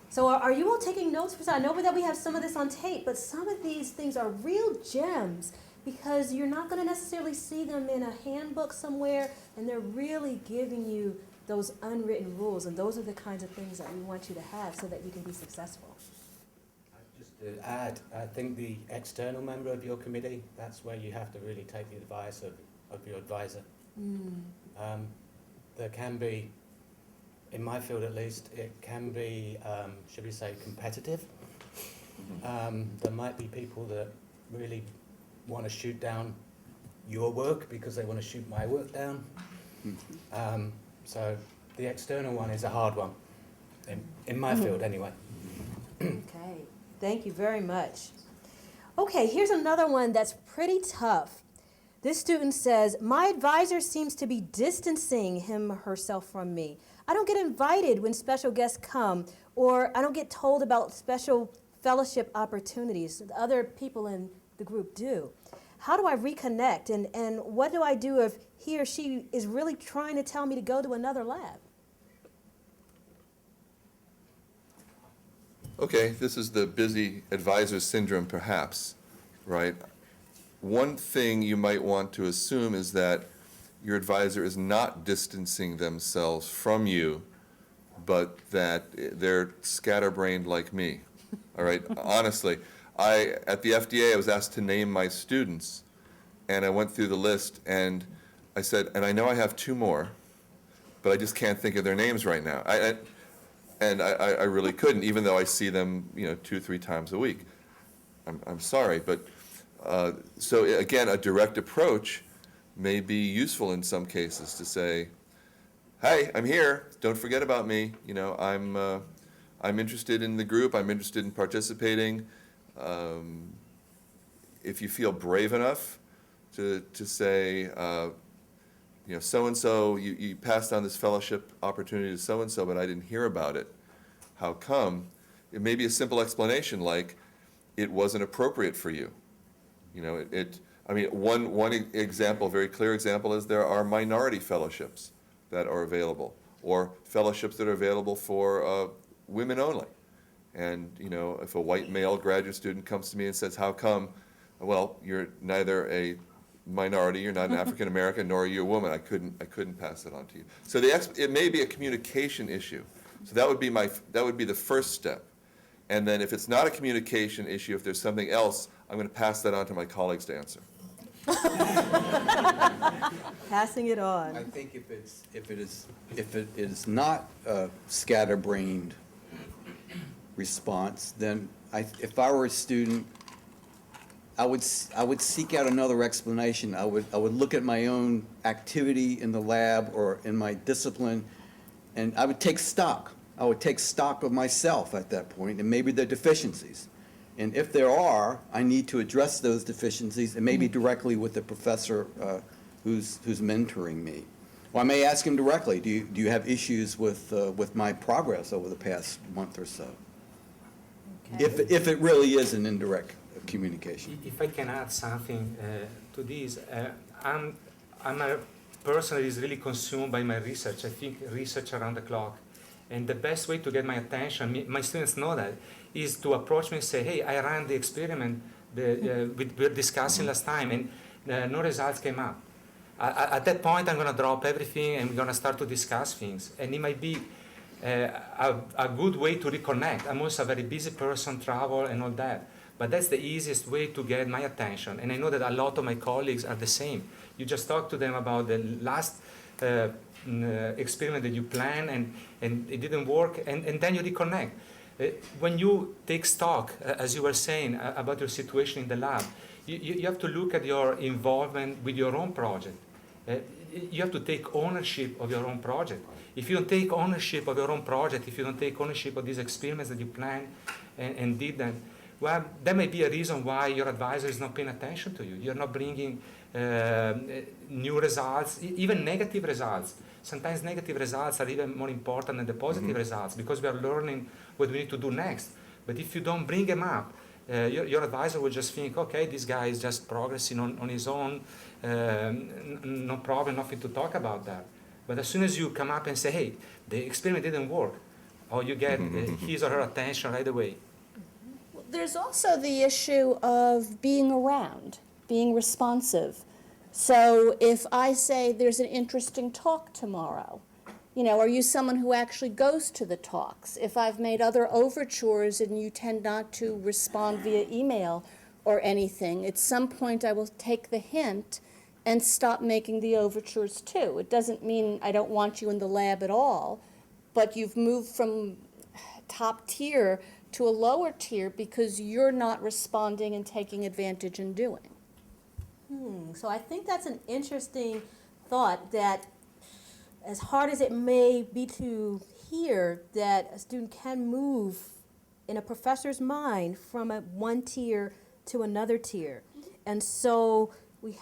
So are you all taking notes? I know that we have some of this on tape, but some of these things are real gems because you're not going to necessarily see them in a handbook somewhere, and they're really giving you those unwritten rules, and those are the kinds of things that we want you to have so that you can be successful. Just to add, I think the external member of your committee, that's where you have to really take the advice of your advisor. There can be, in my field at least, it can be, should we say, competitive. There might be people that really want to shoot down your work because they want to shoot my work down. So the external one is a hard one, in my field anyway. Okay, thank you very much. Okay, here's another one that's pretty tough. This student says, my advisor seems to be distancing him or herself from me. I don't get invited when special guests come, or I don't get told about special fellowship opportunities that other people in the group do. How do I reconnect, and what do I do if he or she is really trying to tell me to go to another lab? Okay, this is the busy advisor syndrome perhaps, right? One thing you might want to assume is that your advisor is not distancing themselves from you, but that they're scatterbrained like me, all right? Honestly, at the FDA, I was asked to name my students, and I went through the list, and I said, and I know I have 2 more, but I just can't think of their names right now. I really couldn't, even though I see them, 2-3 times a week. I'm sorry, but so again, a direct approach may be useful in some cases to say, "Hey, I'm here. Don't forget about me. I'm interested in the group. I'm interested in participating." If you feel brave enough to say, so and so, you passed on this fellowship opportunity to so and so, but I didn't hear about it. How come? It may be a simple explanation like, it wasn't appropriate for you. One example, very clear example, is there are minority fellowships that are available, or fellowships that are available for women only. And, if a white male graduate student comes to me and says, how come? Well, you're neither a minority, you're not an African American, nor are you a woman. I couldn't pass that on to you. So it may be a communication issue. So that would be the first step. And then if it's not a communication issue, if there's something else, I'm going to pass that on to my colleagues to answer. Passing it I on. think if it is not a scatterbrained response, then if I were a student, I would seek out another explanation. I would look at my own activity in the lab or in my discipline, and I would take stock. I would take stock of myself at that point, and maybe the deficiencies. And if there are, I need to address those deficiencies, and maybe directly with the professor who's mentoring me. Or I may ask him directly, do you have issues with my progress over the past month or so? Okay. If it really is an indirect communication. If I can add something to this, I'm a person that is really consumed by my research. I think research around the clock. And the best way to get my attention, my students know that, is to approach me and say, hey, I ran the experiment we were discussing last time, and no results came up. At that point, I'm going to drop everything and we're going to start to discuss things. And it might be a good way to reconnect. I'm also a very busy person, travel and all that. But that's the easiest way to get my attention. And I know that a lot of my colleagues are the same. You just talk to them about the last experiment that you planned and it didn't work, and then you reconnect. When you take stock, as you were saying, about your situation in the lab, you have to look at your involvement with your own project. You have to take ownership of your own project. If you don't take ownership of your own project, if you don't take ownership of these experiments that you planned and did them, well, that may be a reason why your advisor is not paying attention to you. You're not bringing new results, even negative results. Sometimes negative results are even more important than the positive results because we are learning what we need to do next. But if you don't bring them up, your advisor will just think, okay, this guy is just progressing on his own, no problem, nothing to talk about that. But as soon as you come up and say, hey, the experiment didn't work, or you get his or her attention right away. There's also the issue of being around, being responsive. So if I say there's an interesting talk tomorrow, are you someone who actually goes to the talks? If I've made other overtures and you tend not to respond via email or anything, at some point I will take the hint and stop making the overtures too. It doesn't mean I don't want you in the lab at all, but you've moved from top tier to a lower tier because you're not responding and taking advantage and doing. So I think that's an interesting thought, that as hard as it may be to hear, that a student can move in a professor's mind from one tier to another tier. And so you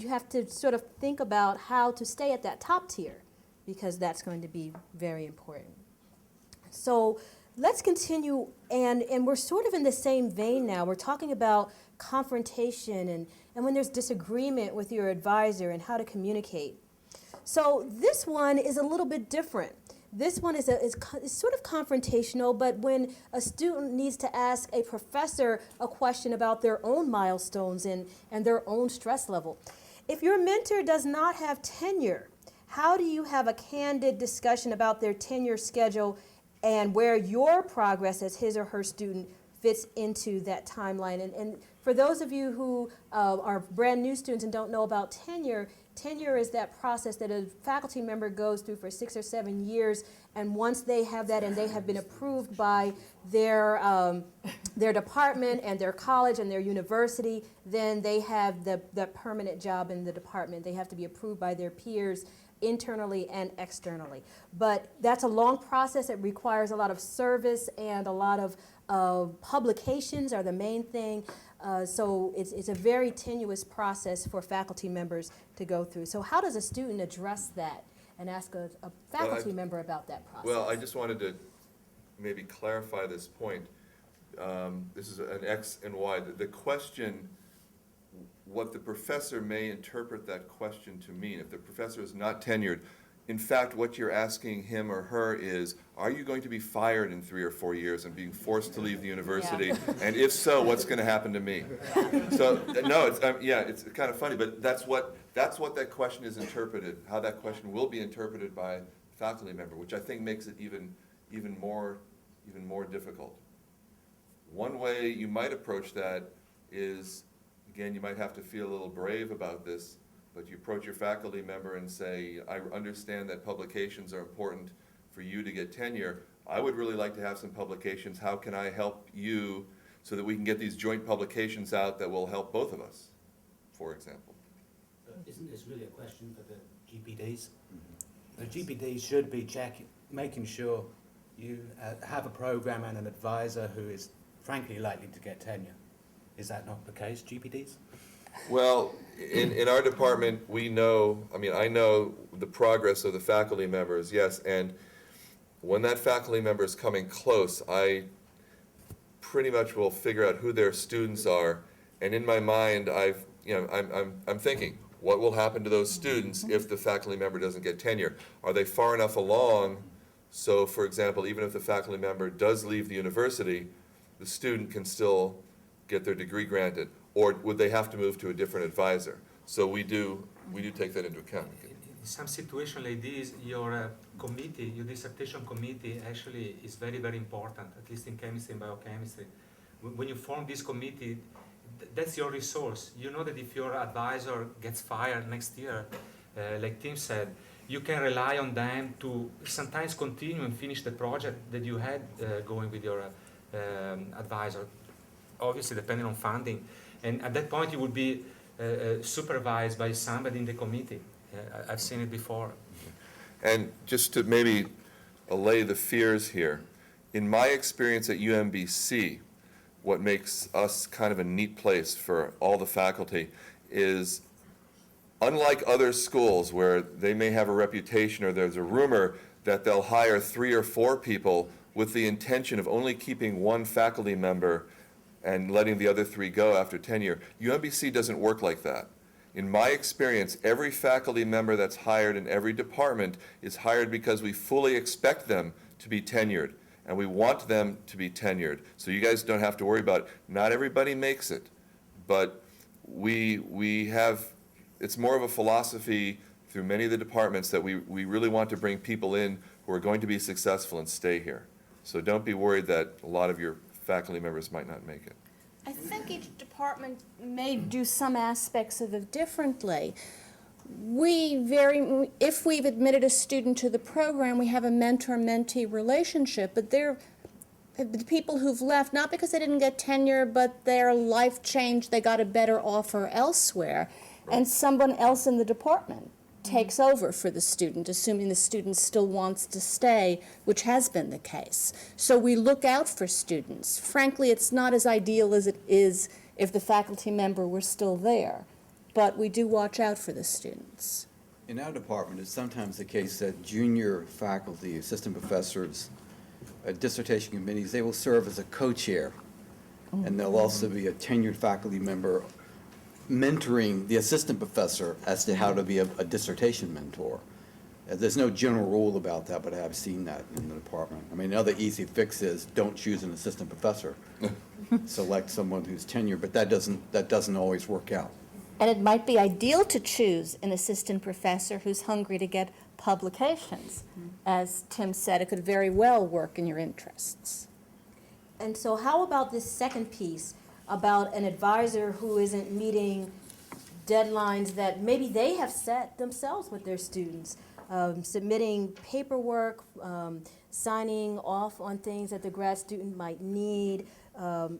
have to sort of think about how to stay at that top tier, because that's going to be very important. So let's continue, and we're sort of in the same vein now. We're talking about confrontation and when there's disagreement with your advisor and how to communicate. So this one is a little bit different. This one is sort of confrontational, but when a student needs to ask a professor a question about their own milestones and their own stress level. If your mentor does not have tenure, how do you have a candid discussion about their tenure schedule and where your progress as his or her student fits into that timeline? And for those of you who are brand new students and don't know about tenure, tenure is that process that a faculty member goes through for 6 or 7 years, and once they have that and they have been approved by their department and their college and their university, then they have the permanent job in the department. They have to be approved by their peers internally and externally. But that's a long process. It requires a lot of service, and a lot of publications are the main thing. So it's a very tenuous process for faculty members to go through. So how does a student address that and ask a faculty member about that process? Well, I just wanted to maybe clarify this point. This is an X and Y. The question, what the professor may interpret that question to mean. If the professor is not tenured, in fact, what you're asking him or her is, are you going to be fired in 3 or 4 years and being forced to leave the university? And if so, what's going to happen to me? So, no, it's kind of funny, but that's what that question is interpreted, how that question will be interpreted by a faculty member, which I think makes it even more difficult. One way you might approach that is, again, you might have to feel a little brave about this, but you approach your faculty member and say, I understand that publications are important for you to get tenure. I would really like to have some publications. How can I help you so that we can get these joint publications out that will help both of us, for example? Isn't this really a question for the GPDs? The GPDs should be making sure you have a program and an advisor who is frankly likely to get tenure. Is that not the case, GPDs? Well, in our department, I know the progress of the faculty members, yes, and when that faculty member is coming close, I pretty much will figure out who their students are, and in my mind, I'm thinking, what will happen to those students if the faculty member doesn't get tenure? Are they far enough along so, for example, even if the faculty member does leave the university, the student can still get their degree granted? Or would they have to move to a different advisor? So we do take that into account. In some situation like this, your committee, your dissertation committee actually is very, very important, at least in chemistry and biochemistry. When you form this committee, that's your resource. You know that if your advisor gets fired next year, like Tim said, you can rely on them to sometimes continue and finish the project that you had going with your advisor, obviously depending on funding. And at that point, you would be supervised by somebody in the committee. I've seen it before. And just to maybe allay the fears here, in my experience at UMBC, what makes us kind of a neat place for all the faculty is, unlike other schools where they may have a reputation or there's a rumor that they'll hire 3 or 4 people with the intention of only keeping one faculty member and letting the other 3 go after tenure, UMBC doesn't work like that. In my experience, every faculty member that's hired in every department is hired because we fully expect them to be tenured, and we want them to be tenured. So you guys don't have to worry about it. Not everybody makes it, but we have, it's more of a philosophy through many of the departments that we really want to bring people in who are going to be successful and stay here. So don't be worried that a lot of your faculty members might not make it. I think each department may do some aspects of it differently. If we've admitted a student to the program, we have a mentor-mentee relationship, but they're the people who've left, not because they didn't get tenure, but their life changed, they got a better offer elsewhere, and someone else in the department takes over for the student, assuming the student still wants to stay, which has been the case. So we look out for students. Frankly, it's not as ideal as it is if the faculty member were still there, but we do watch out for the students. In our department, it's sometimes the case that junior faculty, assistant professors, dissertation committees, they will serve as a co-chair, and there'll also be a tenured faculty member mentoring the assistant professor as to how to be a dissertation mentor. There's no general rule about that, but I have seen that in the department. I mean, another easy fix is don't choose an assistant professor. Select someone who's tenured, but that doesn't always work out. And it might be ideal to choose an assistant professor who's hungry to get publications. As Tim said, it could very well work in your interests. And so how about this second piece about an advisor who isn't meeting deadlines that maybe they have set themselves with their students, submitting paperwork, signing off on things that the grad student might need,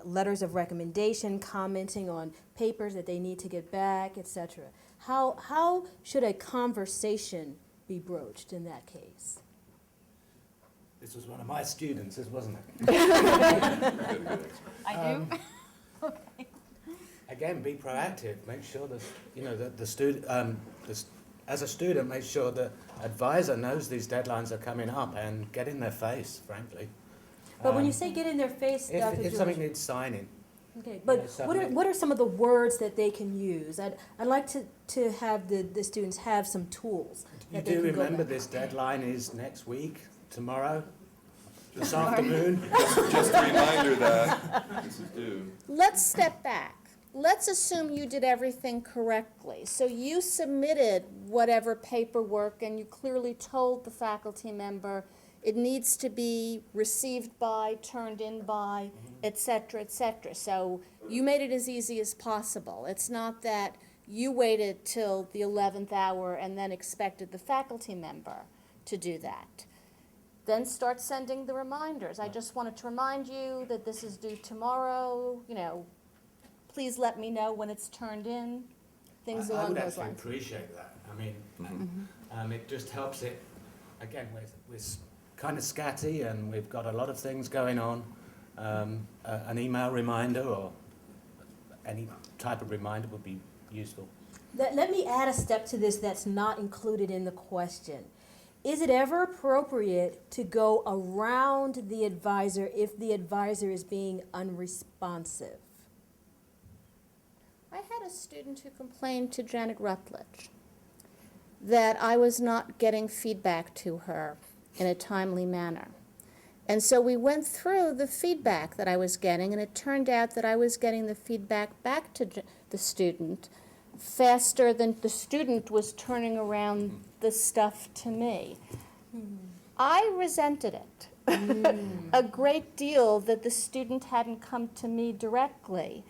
letters of recommendation, commenting on papers that they need to get back, etc. How should a conversation be broached in that case? This was one of my students, wasn't it? I do. Again, be proactive. Make sure that the student, as a student, make sure the advisor knows these deadlines are coming up and get in their face, frankly. But when you say get in their face, Dr. If something needs signing. Okay, but what are some of the words that they can use? I'd like to have the students have some tools. You that they do can go remember back. this deadline is next week, tomorrow, this afternoon? Just a reminder that this is due. Let's step back. Let's assume you did everything correctly. So you submitted whatever paperwork and you clearly told the faculty member it needs to be received by, turned in by, et cetera, et cetera. So you made it as easy as possible. It's not that you waited till the 11th hour and then expected the faculty member to do that. Then start sending the reminders. I just wanted to remind you that this is due tomorrow, please let me know when it's turned in, things I along would those actually lines. appreciate that. I mean, it just helps it, again, we're kind of scatty and we've got a lot of things going on. An email reminder or any type of reminder would be useful. Let me add a step to this that's not included in the question. Is it ever appropriate to go around the advisor if the advisor is being unresponsive? I had a student who complained to Janet Rutledge that I was not getting feedback to her in a timely manner. And so we went through the feedback that I was getting, and it turned out that I was getting the feedback back to the student faster than the student was turning around the stuff to me. I resented it a great deal that the student hadn't come to me directly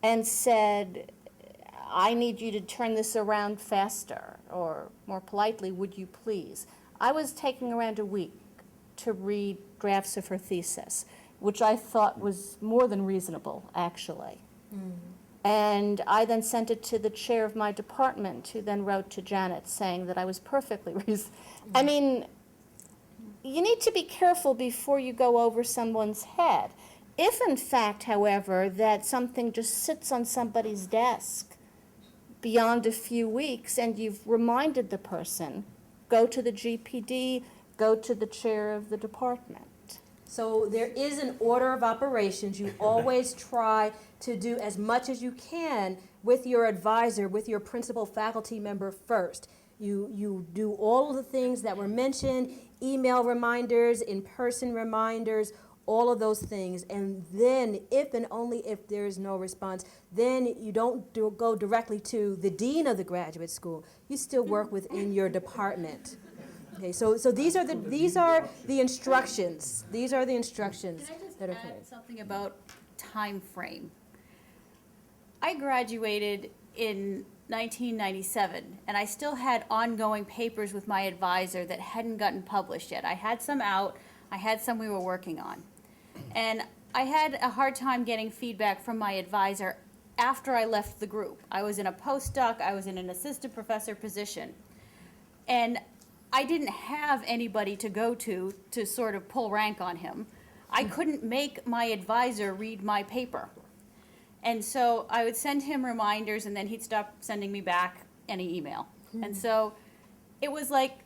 and said, I need you to turn this around faster, or more politely, would you please? I was taking around a week to read drafts of her thesis, which I thought was more than reasonable, actually. And I then sent it to the chair of my department, who then wrote to Janet saying that I was perfectly reasonable. I mean, you need to be careful before you go over someone's head. If, in fact, however, that something just sits on somebody's desk beyond a few weeks and you've reminded the person, go to the GPD, go to the chair of the department. So there is an order of operations. You always try to do as much as you can with your advisor, with your principal faculty member first. You do all of the things that were mentioned, email reminders, in-person reminders, all of those things. And then, if and only if there is no response, then you don't go directly to the dean of the graduate school. You still work within your department. Okay, so these are the instructions. These are the instructions Can I just that are add coming. something about time frame? I graduated in 1997, and I still had ongoing papers with my advisor that hadn't gotten published yet. I had some out, I had some we were working on. And I had a hard time getting feedback from my advisor after I left the group. I was in a postdoc, I was in an assistant professor position. And I didn't have anybody to go to sort of pull rank on him. I couldn't make my advisor read my paper. And so I would send him reminders, and then he'd stop sending me back any email. And so it was like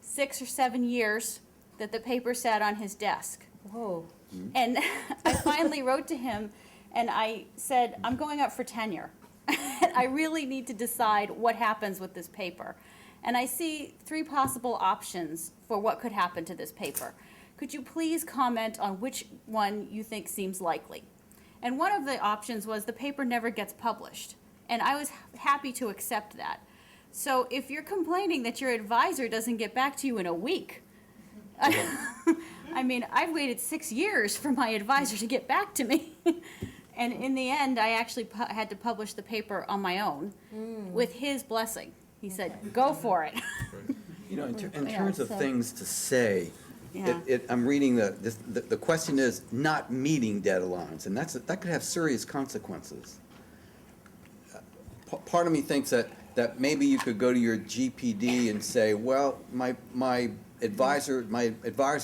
6 or 7 years that the paper sat on his desk. Whoa. And I finally wrote to him, and I said, I'm going up for tenure. And I really need to decide what happens with this paper. And I see 3 possible options for what could happen to this paper. Could you please comment on which one you think seems likely? And one of the options was the paper never gets published. And I was happy to accept that. So if you're complaining that your advisor doesn't get back to you in a week, I mean, I've waited 6 years for my advisor to get back to me. And in the end, I actually had to publish the paper on my own with his blessing. He said, go for it. You know, in Yeah, terms of so- things to say, Yeah. I'm reading the question is not meeting deadlines, and that could have serious consequences. Part of me thinks that maybe you could go to your GPD and say, well, my advisor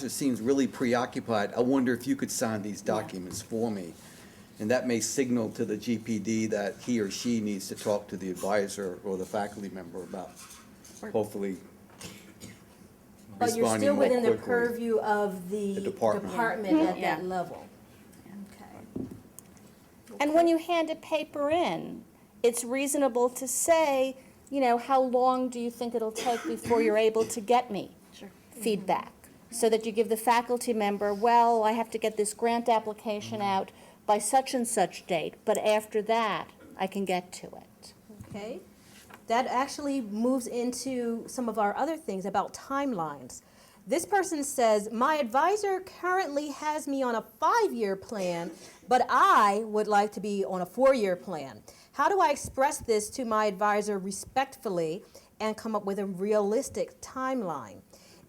seems really preoccupied. I wonder if you could sign these documents for me. And that may signal to the GPD that he or she needs to talk to the advisor or the faculty member about hopefully But you're responding still more within the quickly. purview of the The department. department at Yeah. that level. Okay. And when you hand a paper in, it's reasonable to say, how long do you think it'll take before you're able to get me feedback? So that you give the faculty member, well, I have to get this grant application out by such and such date, but after that, I can get to it. Okay, that actually moves into some of our other things about timelines. This person says, my advisor currently has me on a 5-year plan, but I would like to be on a 4-year plan. How do I express this to my advisor respectfully and come up with a realistic timeline?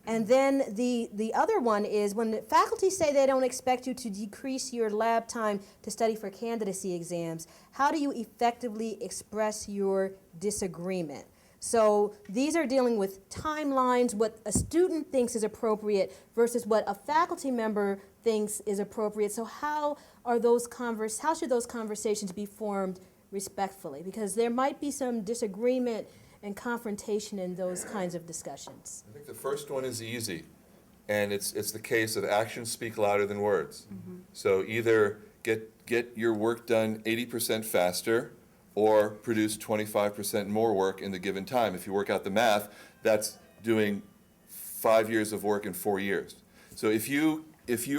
And then the other one is when the faculty say they don't expect you to decrease your lab time to study for candidacy exams, how do you effectively express your disagreement? So these are dealing with timelines, what a student thinks is appropriate versus what a faculty member thinks is appropriate. So how should those conversations be formed respectfully? Because there might be some disagreement and confrontation in those kinds of discussions. I think the first one is easy, and it's the case of actions speak louder than words. So either get your work done 80% faster, or produce 25% more work in the given time. If you work out the math, that's doing 5 years of work in 4 years. So if you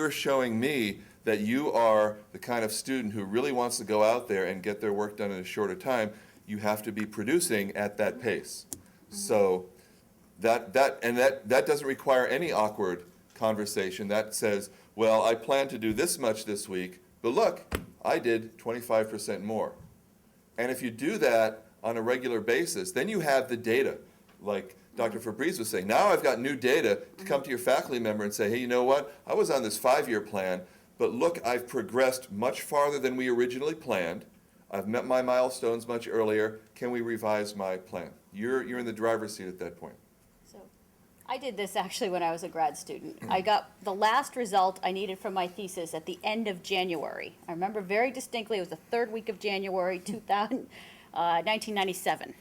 are showing me that you are the kind of student who really wants to go out there and get their work done in a shorter time, you have to be producing at that pace. So that doesn't require any awkward conversation. That says, well, I plan to do this much this week, but look, I did 25% more. And if you do that on a regular basis, then you have the data, like Dr. Fabrice was saying. Now I've got new data to come to your faculty member and say, hey, you know what? I was on this 5-year plan, but look, I've progressed much farther than we originally planned. I've met my milestones much earlier. Can we revise my plan? You're in the driver's seat at that point. So I did this actually when I was a grad student. I got the last result I needed from my thesis at the end of January. I remember very distinctly, it was the third week of January 1997.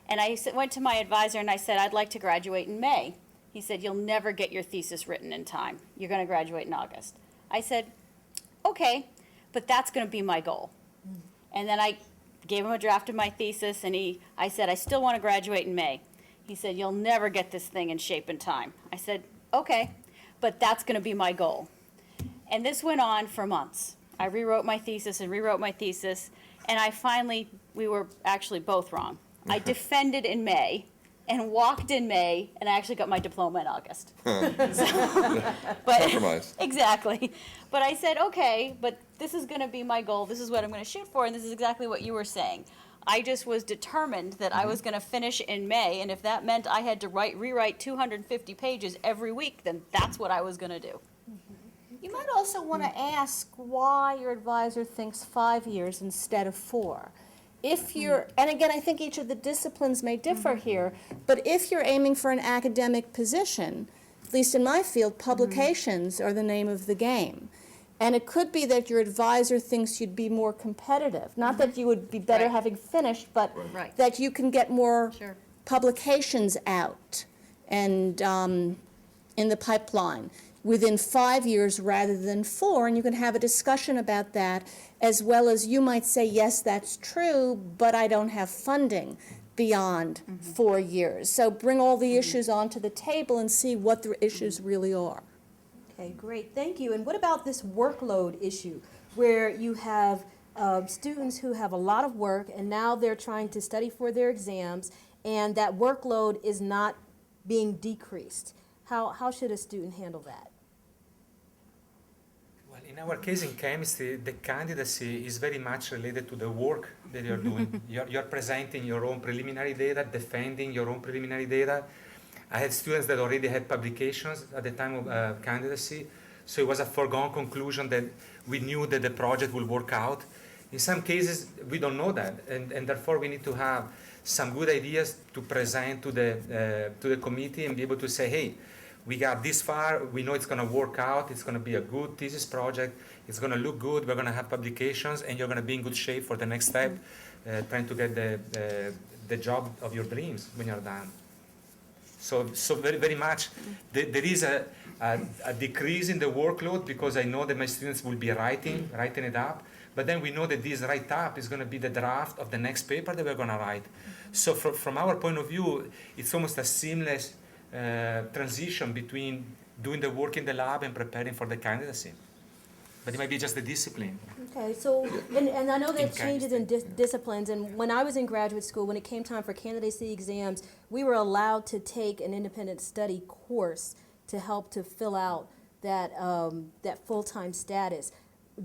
And I went to my advisor and I said, I'd like to graduate in May. He said, you'll never get your thesis written in time. You're going to graduate in August. I said, okay, but that's going to be my goal. And then I gave him a draft of my thesis, and I said, I still want to graduate in May. He said, you'll never get this thing in shape in time. I said, okay, but that's going to be my goal. And this went on for months. I rewrote my thesis and rewrote my thesis, and we were actually both wrong. I defended in May and walked in May, and I actually got my diploma in August. Compromise. Exactly. But I said, okay, but this is going to be my goal. This is what I'm going to shoot for, and this is exactly what you were saying. I just was determined that I was going to finish in May, and if that meant I had to rewrite 250 pages every week, then that's what I was going to do. You might also want to ask why your advisor thinks 5 years instead of 4. If you're, and again, I think each of the disciplines may differ here, but if you're aiming for an academic position, at least in my field, publications are the name of the game. And it could be that your advisor thinks you'd be more competitive. Not that you would be better Right. having finished, but Right. that you can get more Sure. publications out and in the pipeline within 5 years rather than 4, and you can have a discussion about that, as well as you might say, yes, that's true, but I don't have funding beyond 4 years. So bring all the issues onto the table and see what the issues really are. Okay, great, thank you. And what about this workload issue, where you have students who have a lot of work, and now they're trying to study for their exams, and that workload is not being decreased? How should a student handle that? Well, in our case in chemistry, the candidacy is very much related to the work that you're doing. You're presenting your own preliminary data, defending your own preliminary data. I had students that already had publications at the time of candidacy, so it was a foregone conclusion that we knew that the project will work out. In some cases, we don't know that, and therefore we need to have some good ideas to present to the committee and be able to say, hey, we got this far, we know it's going to work out, it's going to be a good thesis project, it's going to look good, we're going to have publications, and you're going to be in good shape for the next step, trying to get the job of your dreams when you're done. So very, very much, there is a decrease in the workload because I know that my students will be writing it up, but then we know that this write-up is going to be the draft of the next paper that we're going to write. So from our point of view, it's almost a seamless transition between doing the work in the lab and preparing for the candidacy. But it might be just the discipline. Okay, so, and I know In that changes in chemistry, disciplines, and when I was in graduate school, when it came time for candidacy exams, we were allowed to take an independent study course to help to fill out that, that full-time status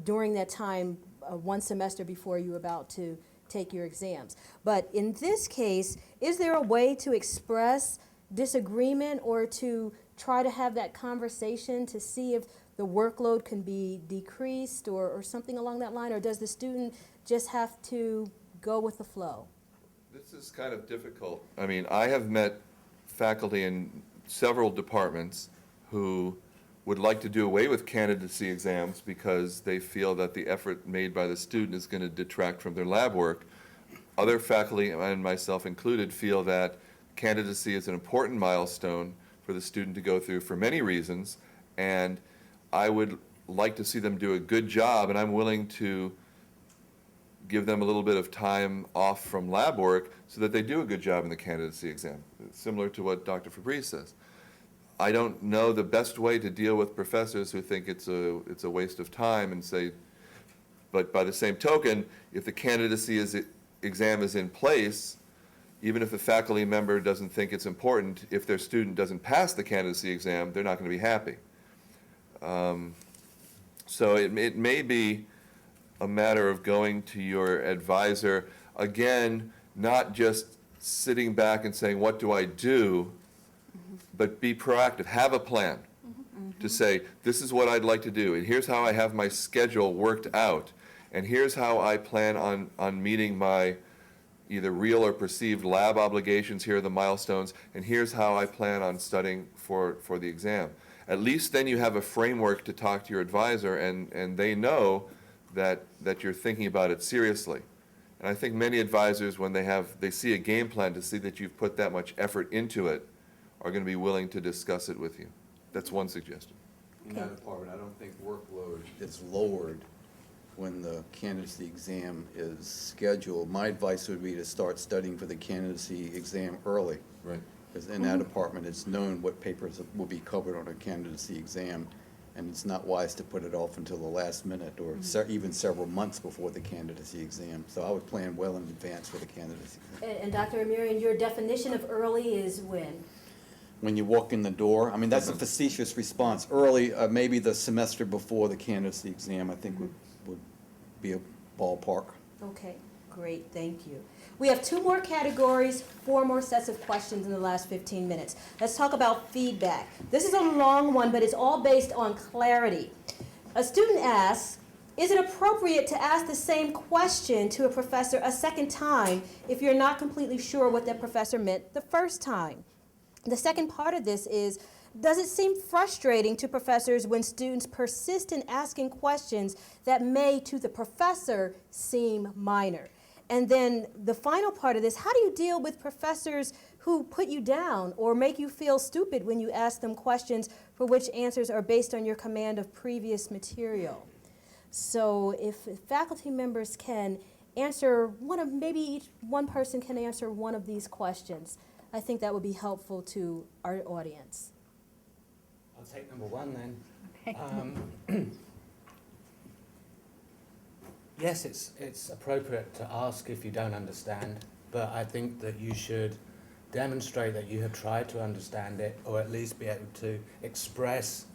during that time, one semester before you were about to take your exams. But in this case, is there a way to express disagreement or to try to have that conversation to see if the workload can be decreased or something along that line? Or does the student just have to go with the flow? This is kind of difficult. I mean, I have met faculty in several departments who would like to do away with candidacy exams because they feel that the effort made by the student is going to detract from their lab work. Other faculty, and myself included, feel that candidacy is an important milestone for the student to go through for many reasons, and I would like to see them do a good job, and I'm willing to give them a little bit of time off from lab work so that they do a good job in the candidacy exam, similar to what Dr. Fabrice says. I don't know the best way to deal with professors who think it's a waste of time and say, but by the same token, if the candidacy exam is in place, even if the faculty member doesn't think it's important, if their student doesn't pass the candidacy exam, they're not going to be happy. So it may be a matter of going to your advisor, again, not just sitting back and saying, what do I do? But be proactive, have a plan to say, this is what I'd like to do, and here's how I have my schedule worked out, and here's how I plan on meeting my either real or perceived lab obligations, here are the milestones, and here's how I plan on studying for the exam. At least then you have a framework to talk to your advisor, and they know that you're thinking about it seriously. And I think many advisors, when they see a game plan to see that you've put that much effort into it, are going to be willing to discuss it with you. That's one suggestion. In that department, I don't think workload is lowered when the candidacy exam is scheduled. My advice would be to start studying for the candidacy exam early. Right. Because in that department, it's known what papers will be covered on a candidacy exam, and it's not wise to put it off until the last minute or even several months before the candidacy exam. So I would plan well in advance for the candidacy exam. And Dr. Amirian, your definition of early is when? When you walk in the door, I mean, that's a facetious response. Early, maybe the semester before the candidacy exam, I think would be a ballpark. Okay, great, thank you. We have 2 more categories, 4 more sets of questions in the last 15 minutes. Let's talk about feedback. This is a long one, but it's all based on clarity. A student asks, is it appropriate to ask the same question to a professor a second time if you're not completely sure what that professor meant the first time? The second part of this is, does it seem frustrating to professors when students persist in asking questions that may, to the professor, seem minor? And then the final part of this, how do you deal with professors who put you down or make you feel stupid when you ask them questions for which answers are based on your command of previous material? So if faculty members can answer maybe each one person can answer one of these questions, I think that would be helpful to our audience. I'll take number 1 then. Okay. Yes, it's appropriate to ask if you don't understand, but I think that you should demonstrate that you have tried to understand it, or at least be able to express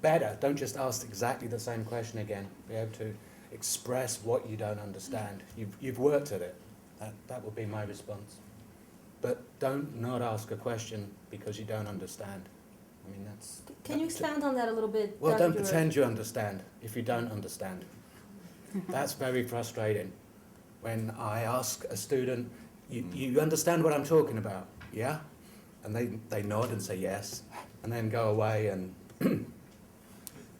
better. Don't just ask exactly the same question again. Be able to express what you don't understand. You've worked at it. That would be my response. But don't not ask a question because you don't understand. I mean, that's... Can you expound on that a little bit, Well, Dr. don't Dewar? pretend you understand if you don't understand. That's very frustrating. When I ask a student, you understand what I'm talking about, yeah? And they nod and say yes, and then go away, and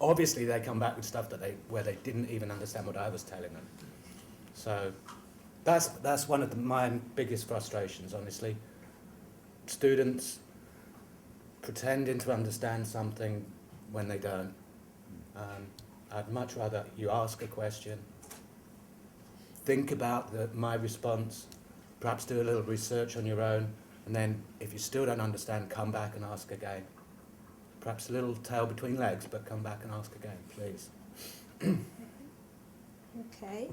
obviously they come back with stuff where they didn't even understand what I was telling them. So that's one of my biggest frustrations, honestly. Students pretending to understand something when they don't. I'd much rather you ask a question think about my response, perhaps do a little research on your own, and then if you still don't understand, come back and ask again. Perhaps a little tail between legs, but come back and ask again, please. Okay.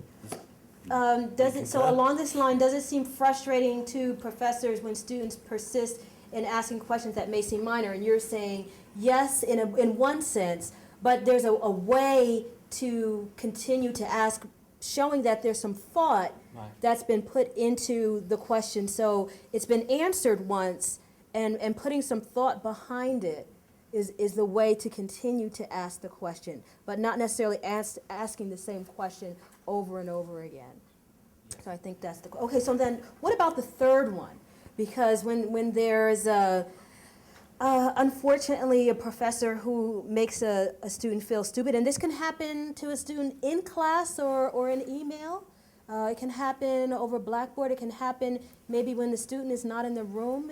So along this line, does it seem frustrating to professors when students persist in asking questions that may seem minor? And you're saying yes in one sense, but there's a way to continue to ask, showing that there's some thought that's been put into the question. So it's been answered once, and putting some thought behind it is the way to continue to ask the question, but not necessarily asking the same question over and over again. So I think that's okay, so then what about the third one? Because when there's unfortunately a professor who makes a student feel stupid, and this can happen to a student in class or in email. It can happen over Blackboard. It can happen maybe when the student is not in the room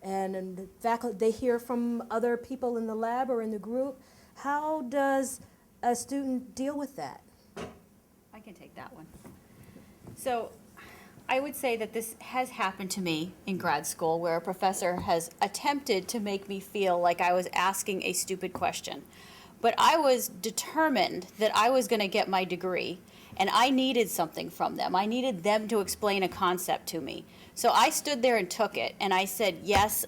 and the faculty, they hear from other people in the lab or in the group. How does a student deal with that? I can take that one. So I would say that this has happened to me in grad school, where a professor has attempted to make me feel like I was asking a stupid question. But I was determined that I was going to get my degree, and I needed something from them. I needed them to explain a concept to me. So I stood there and took it, and I said, yes,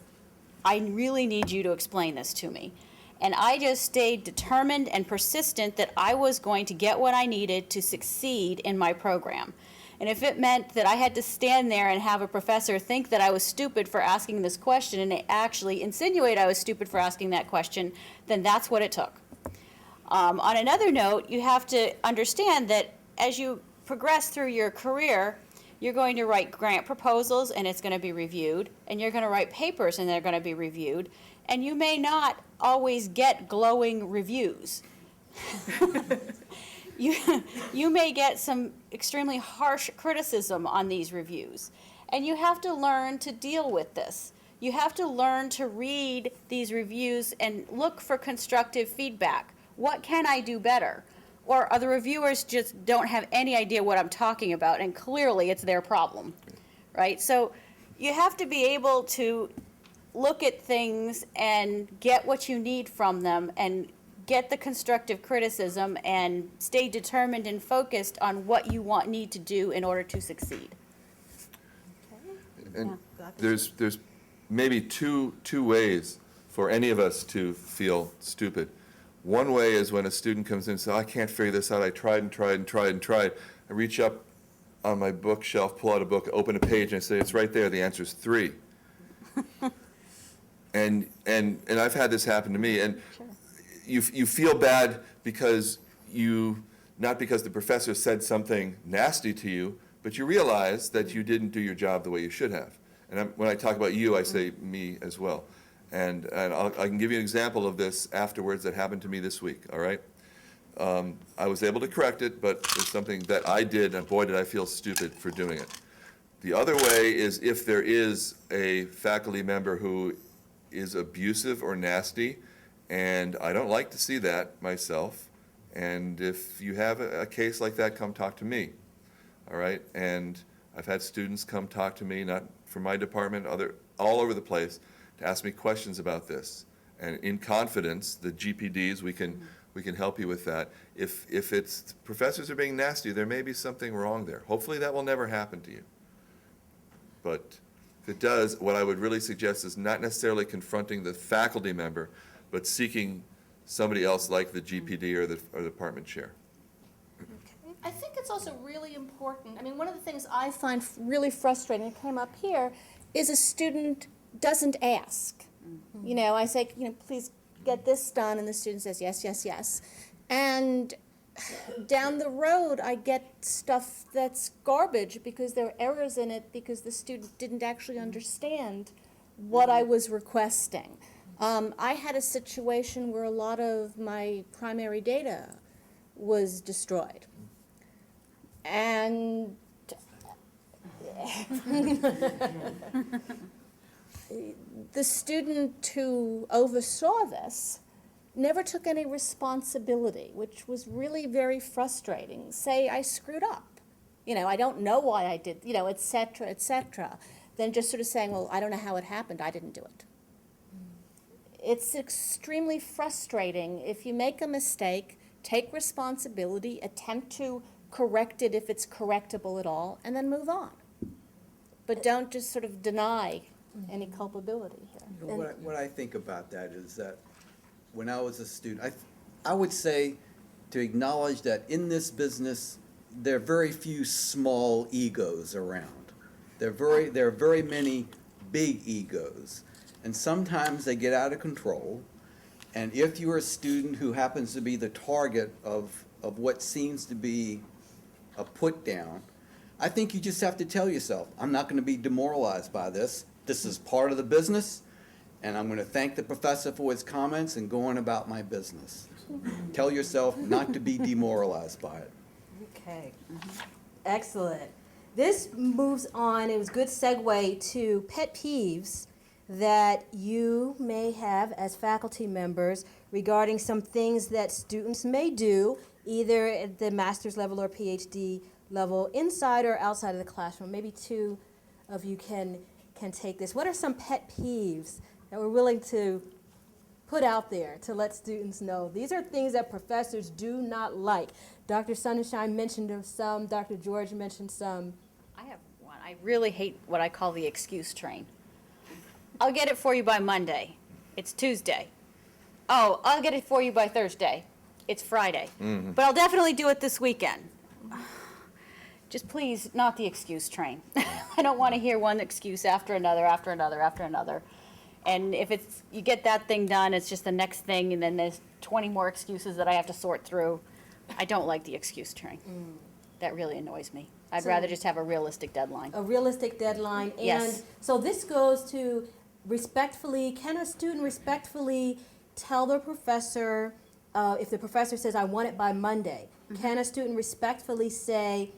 I really need you to explain this to me. And I just stayed determined and persistent that I was going to get what I needed to succeed in my program. And if it meant that I had to stand there and have a professor think that I was stupid for asking this question and actually insinuate I was stupid for asking that question, then that's what it took. On another note, you have to understand that as you progress through your career, you're going to write grant proposals and it's going to be reviewed, and you're going to write papers and they're going to be reviewed, and you may not always get glowing reviews. You may get some extremely harsh criticism on these reviews, and you have to learn to deal with this. You have to learn to read these reviews and look for constructive feedback. What can I do better? Or the reviewers just don't have any idea what I'm talking about, and clearly it's their problem, right? So you have to be able to look at things and get what you need from them and get the constructive criticism and stay determined and focused on what you need to do in order to succeed. And there's maybe two ways for any of us to feel stupid. One way is when a student comes in and says, I can't figure this out. I tried and tried and tried and tried. I reach up on my bookshelf, pull out a book, open a page, and I say, it's right there. The answer's 3. And I've had this happen to me. And Sure. you feel bad because not because the professor said something nasty to you, but you realize that you didn't do your job the way you should have. And when I talk about you, I say me as well. And I can give you an example of this afterwards that happened to me this week, all right? I was able to correct it, but it's something that I did, and boy, did I feel stupid for doing it. The other way is if there is a faculty member who is abusive or nasty, and I don't like to see that myself, and if you have a case like that, come talk to me, all right? And I've had students come talk to me, not from my department, all over the place, to ask me questions about this. And in confidence, the GPDs, we can help you with that. If it's professors are being nasty, there may be something wrong there. Hopefully that will never happen to you. But if it does, what I would really suggest is not necessarily confronting the faculty member, but seeking somebody else like the GPD or the department chair. I think it's also really important. I mean, one of the things I find really frustrating, it came up here, is a student doesn't ask. Mm-hmm. You know, I say, please get this done, and the student says yes, yes, yes. And down the road, I get stuff that's garbage because there are errors in it because the student didn't actually understand what I was requesting. I had a situation where a lot of my primary data was destroyed. And the student who oversaw this never took any responsibility, which was really very frustrating. Say I screwed up. I don't know why I did, et cetera, than just sort of saying, well, I don't know how it happened, I didn't do it. It's extremely frustrating. If you make a mistake, take responsibility, attempt to correct it if it's correctable at all, and then move on. But don't just sort of deny any culpability here. You know, what I think about that is that when I was a student, I would say to acknowledge that in this business, there are very few small egos around. There are very many big egos, and sometimes they get out of control. And if you're a student who happens to be the target of what seems to be a put down, I think you just have to tell yourself, I'm not going to be demoralized by this. This is part of the business, and I'm going to thank the professor for his comments and go on about my business. Tell yourself not to be demoralized by it. Okay, excellent. This moves on, it was a good segue to pet peeves that you may have as faculty members regarding some things that students may do, either at the master's level or PhD level, inside or outside of the classroom. Maybe two of you can take this. What are some pet peeves that we're willing to put out there to let students know? These are things that professors do not like. Dr. Sonnenschein mentioned some, Dr. George mentioned some. I have one. I really hate what I call the excuse train. I'll get it for you by Monday. It's Tuesday. Oh, I'll get it for you by Thursday. It's Friday. But I'll definitely do it this weekend. Just please, not the excuse train. I don't want to hear one excuse after another, after another, after another. And if you get that thing done, it's just the next thing, and then there's 20 more excuses that I have to sort through. I don't like the excuse train. That really annoys me. I'd rather just have a realistic deadline. A realistic deadline. Yes. And so this goes to respectfully, can a student respectfully tell their professor, if the professor says, I want it by Monday, can a student respectfully say,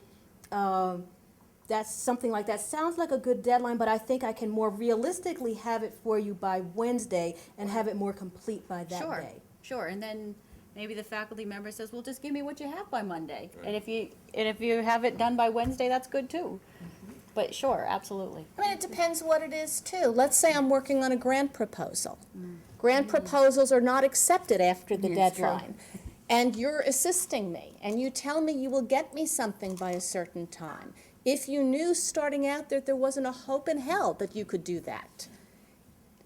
that's something like that sounds like a good deadline, but I think I can more realistically have it for you by Wednesday and have it more complete by that day. Sure. And then maybe the faculty member says, well, just give me what you have by Monday. Right. And if you have it done by Wednesday, that's good too. But sure, absolutely. I mean, it depends what it is too. Let's say I'm working on a grant proposal. Grant proposals are not accepted after the deadline. And you're assisting me, and you tell me you will get me something by a certain time. If you knew starting out that there wasn't a hope in hell that you could do that,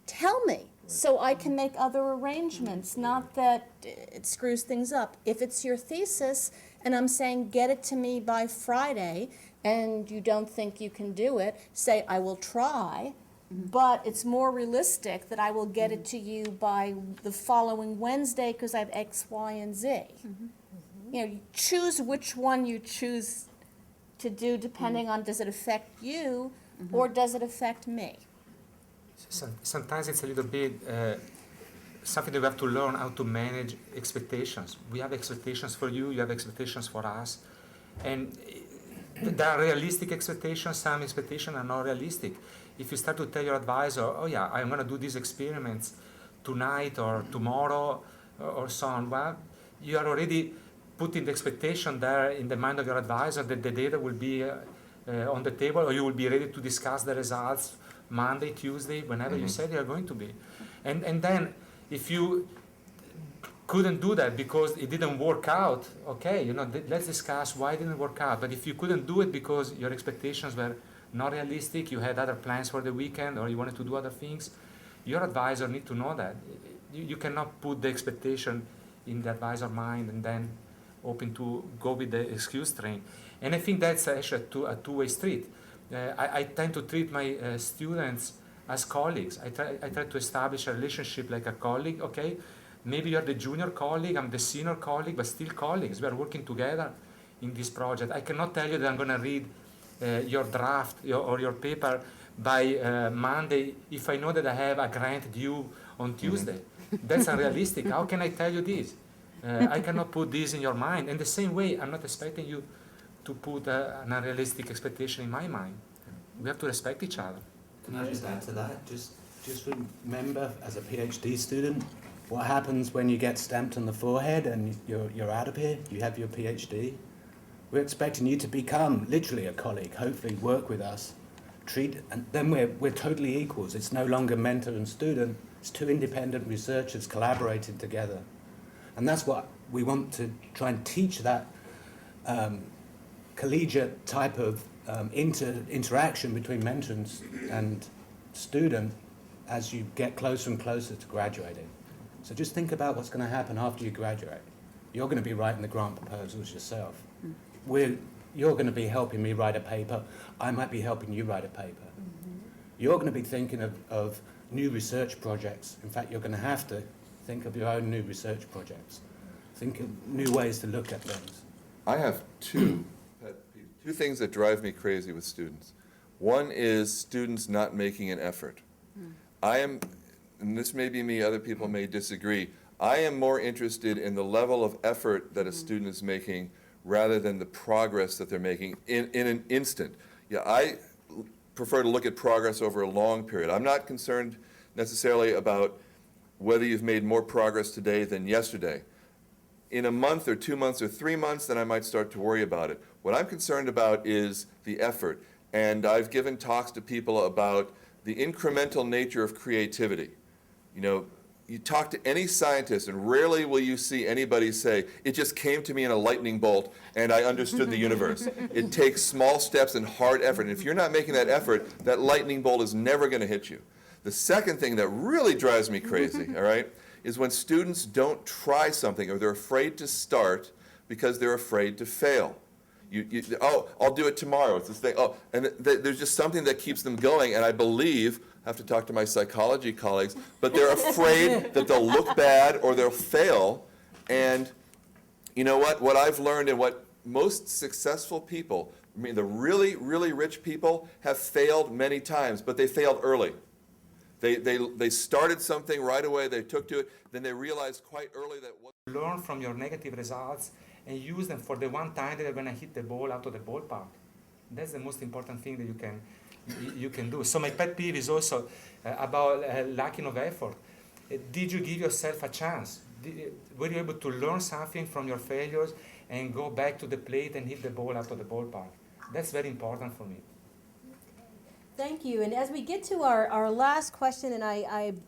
tell me so I can make other arrangements, not that it screws things up. If it's your thesis and I'm saying get it to me by Friday and you don't think you can do it, say I will try, but it's more realistic that I will get it to you by the following Wednesday because I have X, Y, and Z. You choose which one you choose to do depending on does it affect you or does it affect me. Sometimes it's a little bit something that we have to learn how to manage expectations. We have expectations for you, you have expectations for us. And there are realistic expectations, some expectations are not realistic. If you start to tell your advisor, oh yeah, I'm going to do these experiments tonight or tomorrow or so on, well, you are already putting the expectation there in the mind of your advisor that the data will be on the table or you will be ready to discuss the results Monday, Tuesday, whenever you said you are going to be. And then if you couldn't do that because it didn't work out, okay, let's discuss why it didn't work out. But if you couldn't do it because your expectations were not realistic, you had other plans for the weekend or you wanted to do other things, your advisor needs to know that. You cannot put the expectation in the advisor mind and then open to go with the excuse train. And I think that's actually a two-way street. I tend to treat my students as colleagues. I try to establish a relationship like a colleague, okay? Maybe you're the junior colleague, I'm the senior colleague, but still colleagues. We are working together in this project. I cannot tell you that I'm going to read your draft or your paper by Monday if I know that I have a grant due on Tuesday. That's unrealistic. How can I tell you this? I cannot put this in your mind. In the same way, I'm not expecting you to put an unrealistic expectation in my mind. We have to respect each other. Can I just add to that? Just remember, as a PhD student, what happens when you get stamped on the forehead and you're out of here, you have your PhD? We're expecting you to become literally a colleague, hopefully work with us, and then we're totally equals. It's no longer mentor and student, it's two independent researchers collaborating together. And that's what we want to try and teach, that collegiate type of interaction between mentor and student as you get closer and closer to graduating. So just think about what's going to happen after you graduate. You're going to be writing the grant proposals yourself. You're going to be helping me write a paper. I might be helping you write a paper. You're going to be thinking of new research projects. In fact, you're going to have to think of your own new research projects. Think of new ways to look at things. I have two things that drive me crazy with students. One is students not making an effort. I am, and this may be me, other people may disagree, I am more interested in the level of effort that a student is making rather than the progress that they're making in an instant. Yeah, I prefer to look at progress over a long period. I'm not concerned necessarily about whether you've made more progress today than yesterday. In a month or 2 months or 3 months, then I might start to worry about it. What I'm concerned about is the effort. And I've given talks to people about the incremental nature of creativity. You know, you talk to any scientist and rarely will you see anybody say, it just came to me in a lightning bolt and I understood the universe. It takes small steps and hard effort. And if you're not making that effort, that lightning bolt is never going to hit you. The second thing that really drives me crazy, all right, is when students don't try something or they're afraid to start because they're afraid to fail. Oh, I'll do it tomorrow. It's this thing. Oh, and there's just something that keeps them going. And I believe, I have to talk to my psychology colleagues, but they're afraid that they'll look bad or they'll fail. And you know what? What I've learned and what most successful people, I mean, the really, really rich people have failed many times, but they failed early. They started something right away, they took to it, then they realized quite early that what Learn from your negative results and use them for the one time that you're going to hit the ball out of the ballpark. That's the most important thing that you can do. So my pet peeve is also about lacking of effort. Did you give yourself a chance? Were you able to learn something from your failures and go back to the plate and hit the ball out of the ballpark? That's very important for me. Thank you. And as we get to our last question, and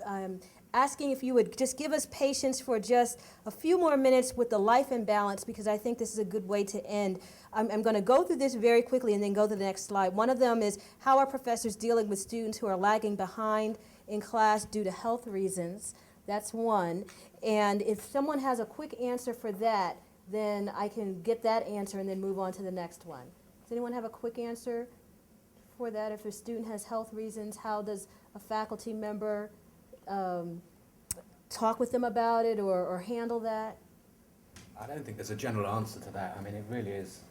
I'm asking if you would just give us patience for just a few more minutes with the life and balance, because I think this is a good way to end. I'm going to go through this very quickly and then go to the next slide. One of them is how are professors dealing with students who are lagging behind in class due to health reasons? That's one. And if someone has a quick answer for that, then I can get that answer and then move on to the next one. Does anyone have a quick answer for that? If a student has health reasons, how does a faculty member talk with them about it or handle that? I don't think there's a general answer to that. I mean, it really is,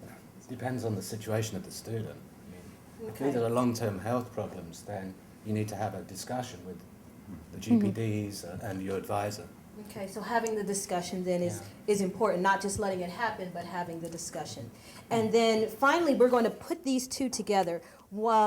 it depends on the situation of the student. I mean, if these are long-term health problems, then you need to have a discussion with the GPDs and your advisor. Okay, so having the discussion then is important, not just letting it happen, but having the discussion. And then finally, we're going to put these two together.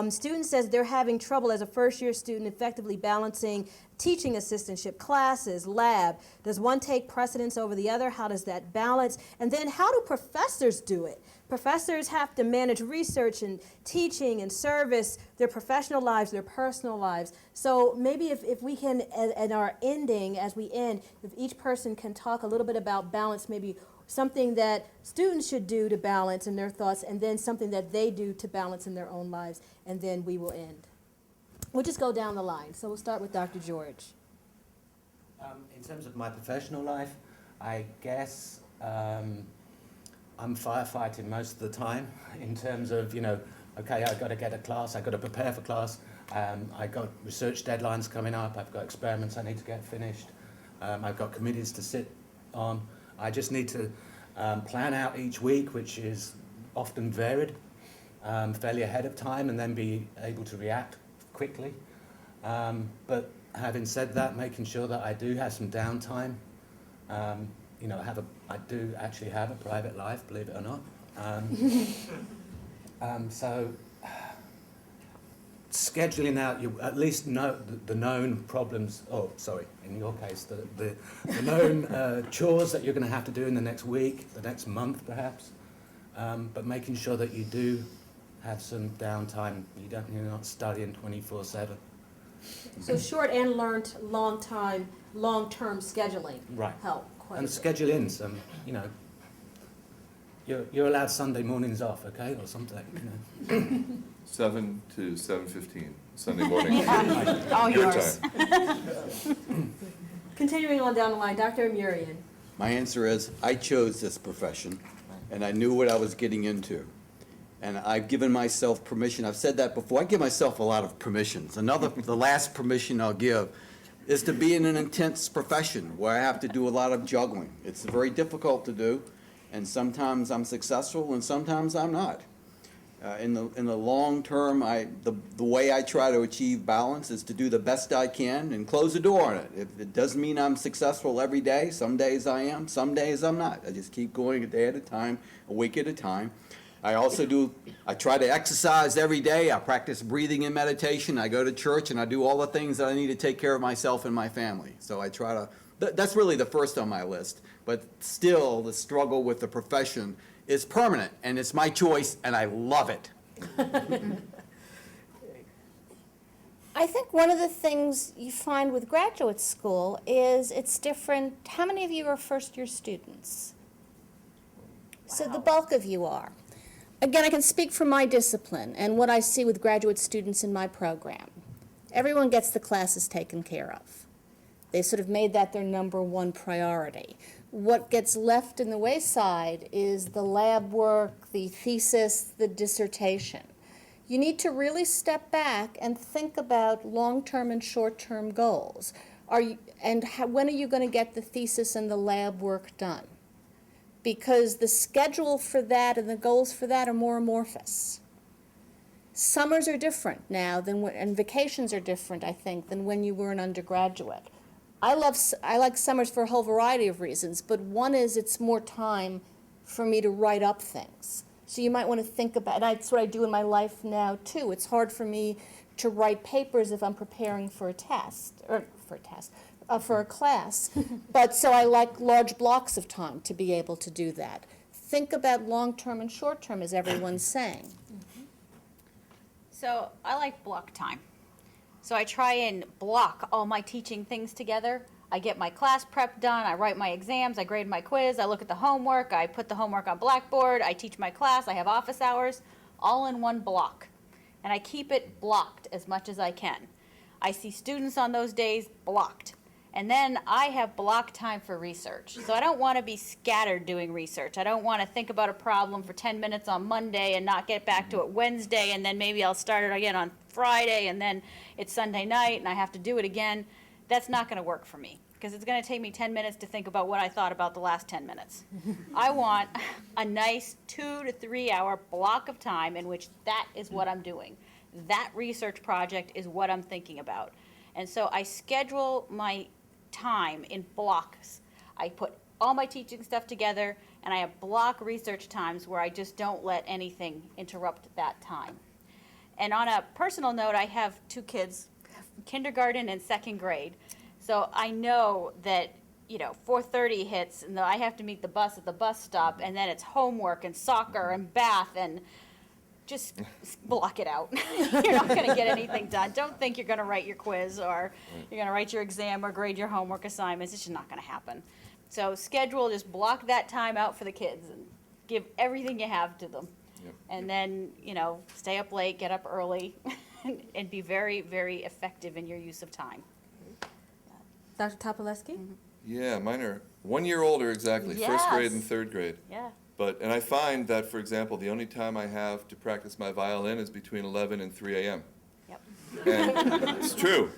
Student says they're having trouble as a first-year student effectively balancing teaching assistantship, classes, lab. Does one take precedence over the other? How does that balance? And then how do professors do it? Professors have to manage research and teaching and service, their professional lives, their personal lives. So maybe if we can, at our ending, as we end, if each person can talk a little bit about balance, maybe something that students should do to balance in their thoughts, and then something that they do to balance in their own lives, and then we will end. We'll just go down the line. So we'll start with Dr. George. In terms of my professional life, I guess I'm firefighting most of the time in terms of, you know, okay, I've got to get a class, I've got to prepare for class, I've got research deadlines coming up, I've got experiments I need to get finished, I've got committees to sit on. I just need to plan out each week, which is often varied, fairly ahead of time, and then be able to react quickly. But having said that, making sure that I do have some downtime. You know, I do actually have a private life, believe it or not. So scheduling out, you at least know the known problems, in your case, the known chores that you're going to have to do in the next week, the next month perhaps. but making sure that you do have some downtime. You're not studying 24/7. So short and long-term scheduling Right. help quite And a bit. schedule in some, you're allowed Sunday mornings off, okay, or something, 7 to 7:15, Sunday morning. All Your yours. time. Continuing on down the line, Dr. Murian. My answer is, I chose this profession, and I knew what I was getting into. And I've given myself permission, I've said that before, I give myself a lot of permissions. The last permission I'll give is to be in an intense profession where I have to do a lot of juggling. It's very difficult to do, and sometimes I'm successful and sometimes I'm not. In the long term, the way I try to achieve balance is to do the best I can and close the door on it. If it doesn't mean I'm successful every day, some days I am, some days I'm not. I just keep going a day at a time, a week at a time. I try to exercise every day. I practice breathing and meditation. I go to church and I do all the things that I need to take care of myself and my family. So I try to, that's really the first on my list. But still, the struggle with the profession is permanent, and it's my choice, and I love it. I think one of the things you find with graduate school is it's different. How many of you are first-year students? So the bulk of you are. Again, I can speak for my discipline and what I see with graduate students in my program. Everyone gets the classes taken care of. They sort of made that their number one priority. What gets left in the wayside is the lab work, the thesis, the dissertation. You need to really step back and think about long-term and short-term goals. When are you going to get the thesis and the lab work done? Because the schedule for that and the goals for that are more amorphous. Summers are different now and vacations are different, I think, than when you were an undergraduate. I like summers for a whole variety of reasons, but one is it's more time for me to write up things. So you might want to think about, and that's what I do in my life now too. It's hard for me to write papers if I'm preparing for a test, for a class. But so I like large blocks of time to be able to do that. Think about long-term and short-term, as everyone's saying. So I like block time. So I try and block all my teaching things together. I get my class prep done, I write my exams, I grade my quiz, I look at the homework, I put the homework on Blackboard, I teach my class, I have office hours, all in one block. And I keep it blocked as much as I can. I see students on those days blocked. And then I have block time for research. So I don't want to be scattered doing research. I don't want to think about a problem for 10 minutes on Monday and not get back to it Wednesday, and then maybe I'll start it again on Friday, and then it's Sunday night and I have to do it again. That's not going to work for me because it's going to take me 10 minutes to think about what I thought about the last 10 minutes. I want a nice 2 to 3 hour block of time in which that is what I'm doing. That research project is what I'm thinking about. And so I schedule my time in blocks. I put all my teaching stuff together, and I have block research times where I just don't let anything interrupt that time. And on a personal note, I have 2 kids, kindergarten and 2nd grade. So I know that, 4:30 hits, and I have to meet the bus at the bus stop, and then it's homework and soccer and bath, and just block it out. You're not going to get anything done. Don't think you're going to write your quiz or you're going to write your exam or grade your homework assignments. It's just not going to happen. So schedule, just block that time out for the kids and give everything you have to them. Yep. And then, stay up late, get up early, and be very, very effective in your use of time. Dr. Topolewski? Yeah, mine are 1 year older exactly, first grade and 3rd grade. Yeah. And I find that, for example, the only time I have to practice my violin is between 11 and 3 a.m. Yep. And it's true.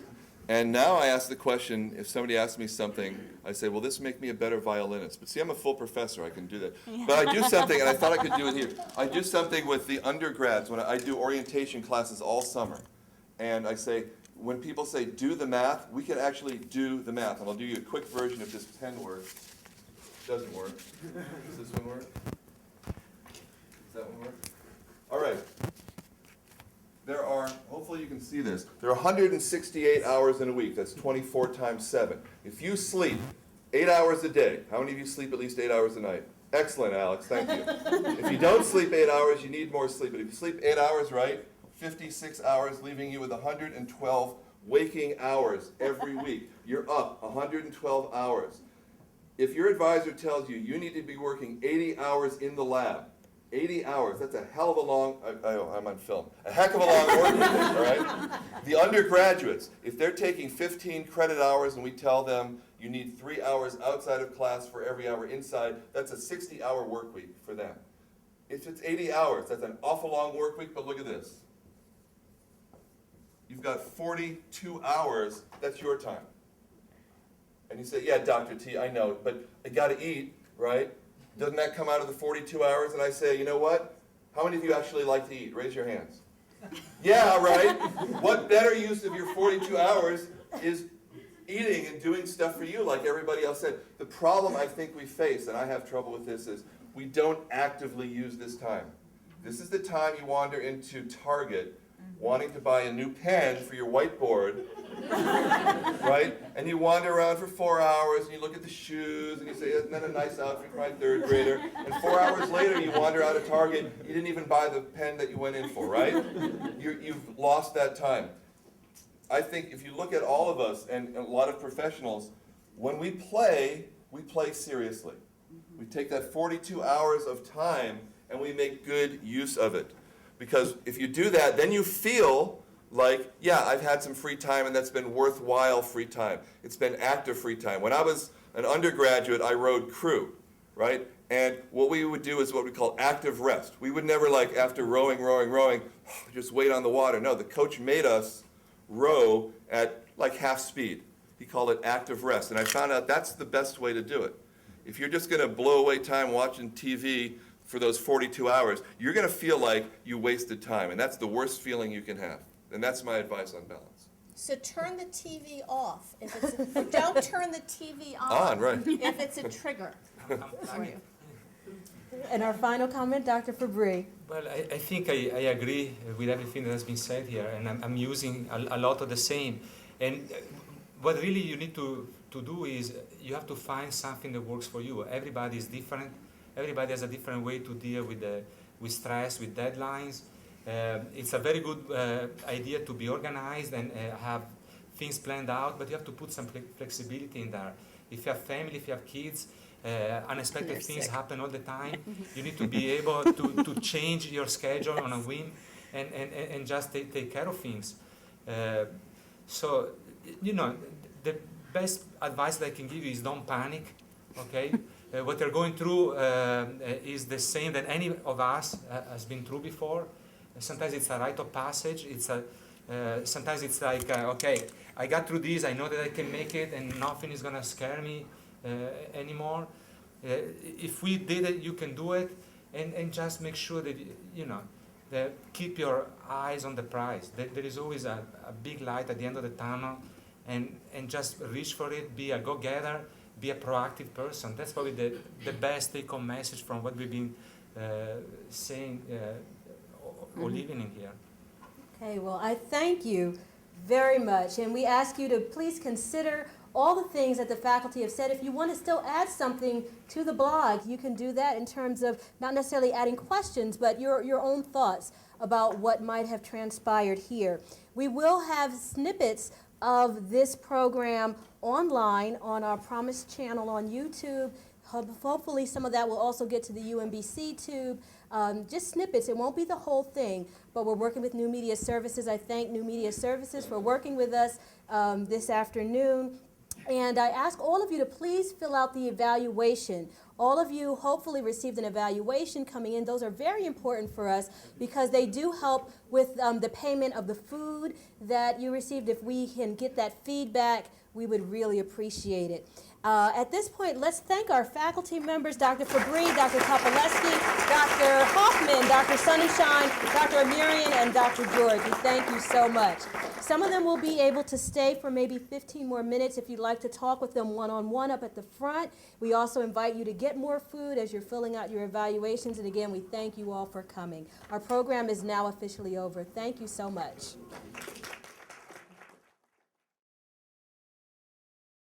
And now I ask the question, if somebody asks me something, I say, will this make me a better violinist? But see, I'm a full professor, I can do that. But I do something, and I thought I could do it here. I do something with the undergrads when I do orientation classes all summer. And I say, when people say do the math, we can actually do the math. And I'll do you a quick version if this pen works. Doesn't work. Does this one work? Does that one work? All right. There are, hopefully you can see this, there are 168 hours in a week. That's 24 times 7. If you sleep 8 hours a day, how many of you sleep at least 8 hours a night? Excellent, Alex, thank you. If you don't sleep 8 hours, you need more sleep. But if you sleep 8 hours, right, 56 hours, leaving you with 112 waking hours every week. You're up 112 hours. If your advisor tells you you need to be working 80 hours in the lab, 80 hours, that's a hell of a long, I'm on film, a heck of a long work week, all right? The undergraduates, if they're taking 15 credit hours and we tell them you need 3 hours outside of class for every hour inside, that's a 60-hour work week for them. If it's 80 hours, that's an awful long work week, but look at this. You've got 42 hours, that's your time. And you say, yeah, Dr. T, I know, but I gotta eat, right? Doesn't that come out of the 42 hours? And I say, you know what? How many of you actually like to eat? Raise your hands. Yeah, right? What better use of your 42 hours is eating and doing stuff for you like everybody else said. The problem I think we face, and I have trouble with this, is we don't actively use this time. This is the time you wander into Target wanting to buy a new pen for your whiteboard, right? And you wander around for 4 hours and you look at the shoes and you say, isn't that a nice outfit for my third grader? And 4 hours later you wander out of Target, you didn't even buy the pen that you went in for, right? You've lost that time. I think if you look at all of us and a lot of professionals, when we play seriously. We take that 42 hours of time and we make good use of it. Because if you do that, then you feel like, yeah, I've had some free time and that's been worthwhile free time. It's been active free time. When I was an undergraduate, I rowed crew, right? And what we would do is what we call active rest. We would never, like, after rowing, just wait on the water. No, the coach made us row at like half speed. He called it active rest. And I found out that's the best way to do it. If you're just going to blow away time watching TV for those 42 hours, you're going to feel like you wasted time. And that's the worst feeling you can have. And that's my advice on balance. So turn the TV off. Don't turn the TV on. Right. If it's a trigger for you. And our final comment, Dr. Fabry. Well, I think I agree with everything that has been said here, and I'm using a lot of the same. And what really you need to do is you have to find something that works for you. Everybody is different. Everybody has a different way to deal with stress, with deadlines. It's a very good idea to be organized and have things planned out, but you have to put some flexibility in there. If you have family, if you have kids, unexpected things happen all the time. You need to be able to change your schedule on a whim and just take care of things. So, you know, the best advice that I can give you is don't panic, okay? What you're going through is the same that any of us has been through before. Sometimes it's a rite of passage. Sometimes it's like, okay, I got through this, I know that I can make it, and nothing is going to scare me anymore. If we did it, you can do it, and just make sure that, you know, that keep your eyes on the prize. There is always a big light at the end of the tunnel, and just reach for it, be a go-getter, be a proactive person. That's probably the best take-home message from what we've been saying or living in here. Okay, well, I thank you very much, and we ask you to please consider all the things that the faculty have said. If you want to still add something to the blog, you can do that in terms of not necessarily adding questions, but your own thoughts about what might have transpired here. We will have snippets of this program online on our Promise channel on YouTube. Hopefully some of that will also get to the UMBCtube. Just snippets, it won't be the whole thing, but we're working with New Media Services. I thank New Media Services for working with us this afternoon. And I ask all of you to please fill out the evaluation. All of you hopefully received an evaluation coming in. Those are very important for us because they do help with the payment of the food that you received. If we can get that feedback, we would really appreciate it. At this point, let's thank our faculty members, Dr. Fabry, Dr. Kopaleski, Dr. Hoffman, Dr. Sunnyshine, Dr. Amirian, and Dr. George. We thank you so much. Some of them will be able to stay for maybe 15 more minutes if you'd like to talk with them one-on-one up at the front. We also invite you to get more food as you're filling out your evaluations. And again, we thank you all for coming. Our program is now officially over. Thank you so much.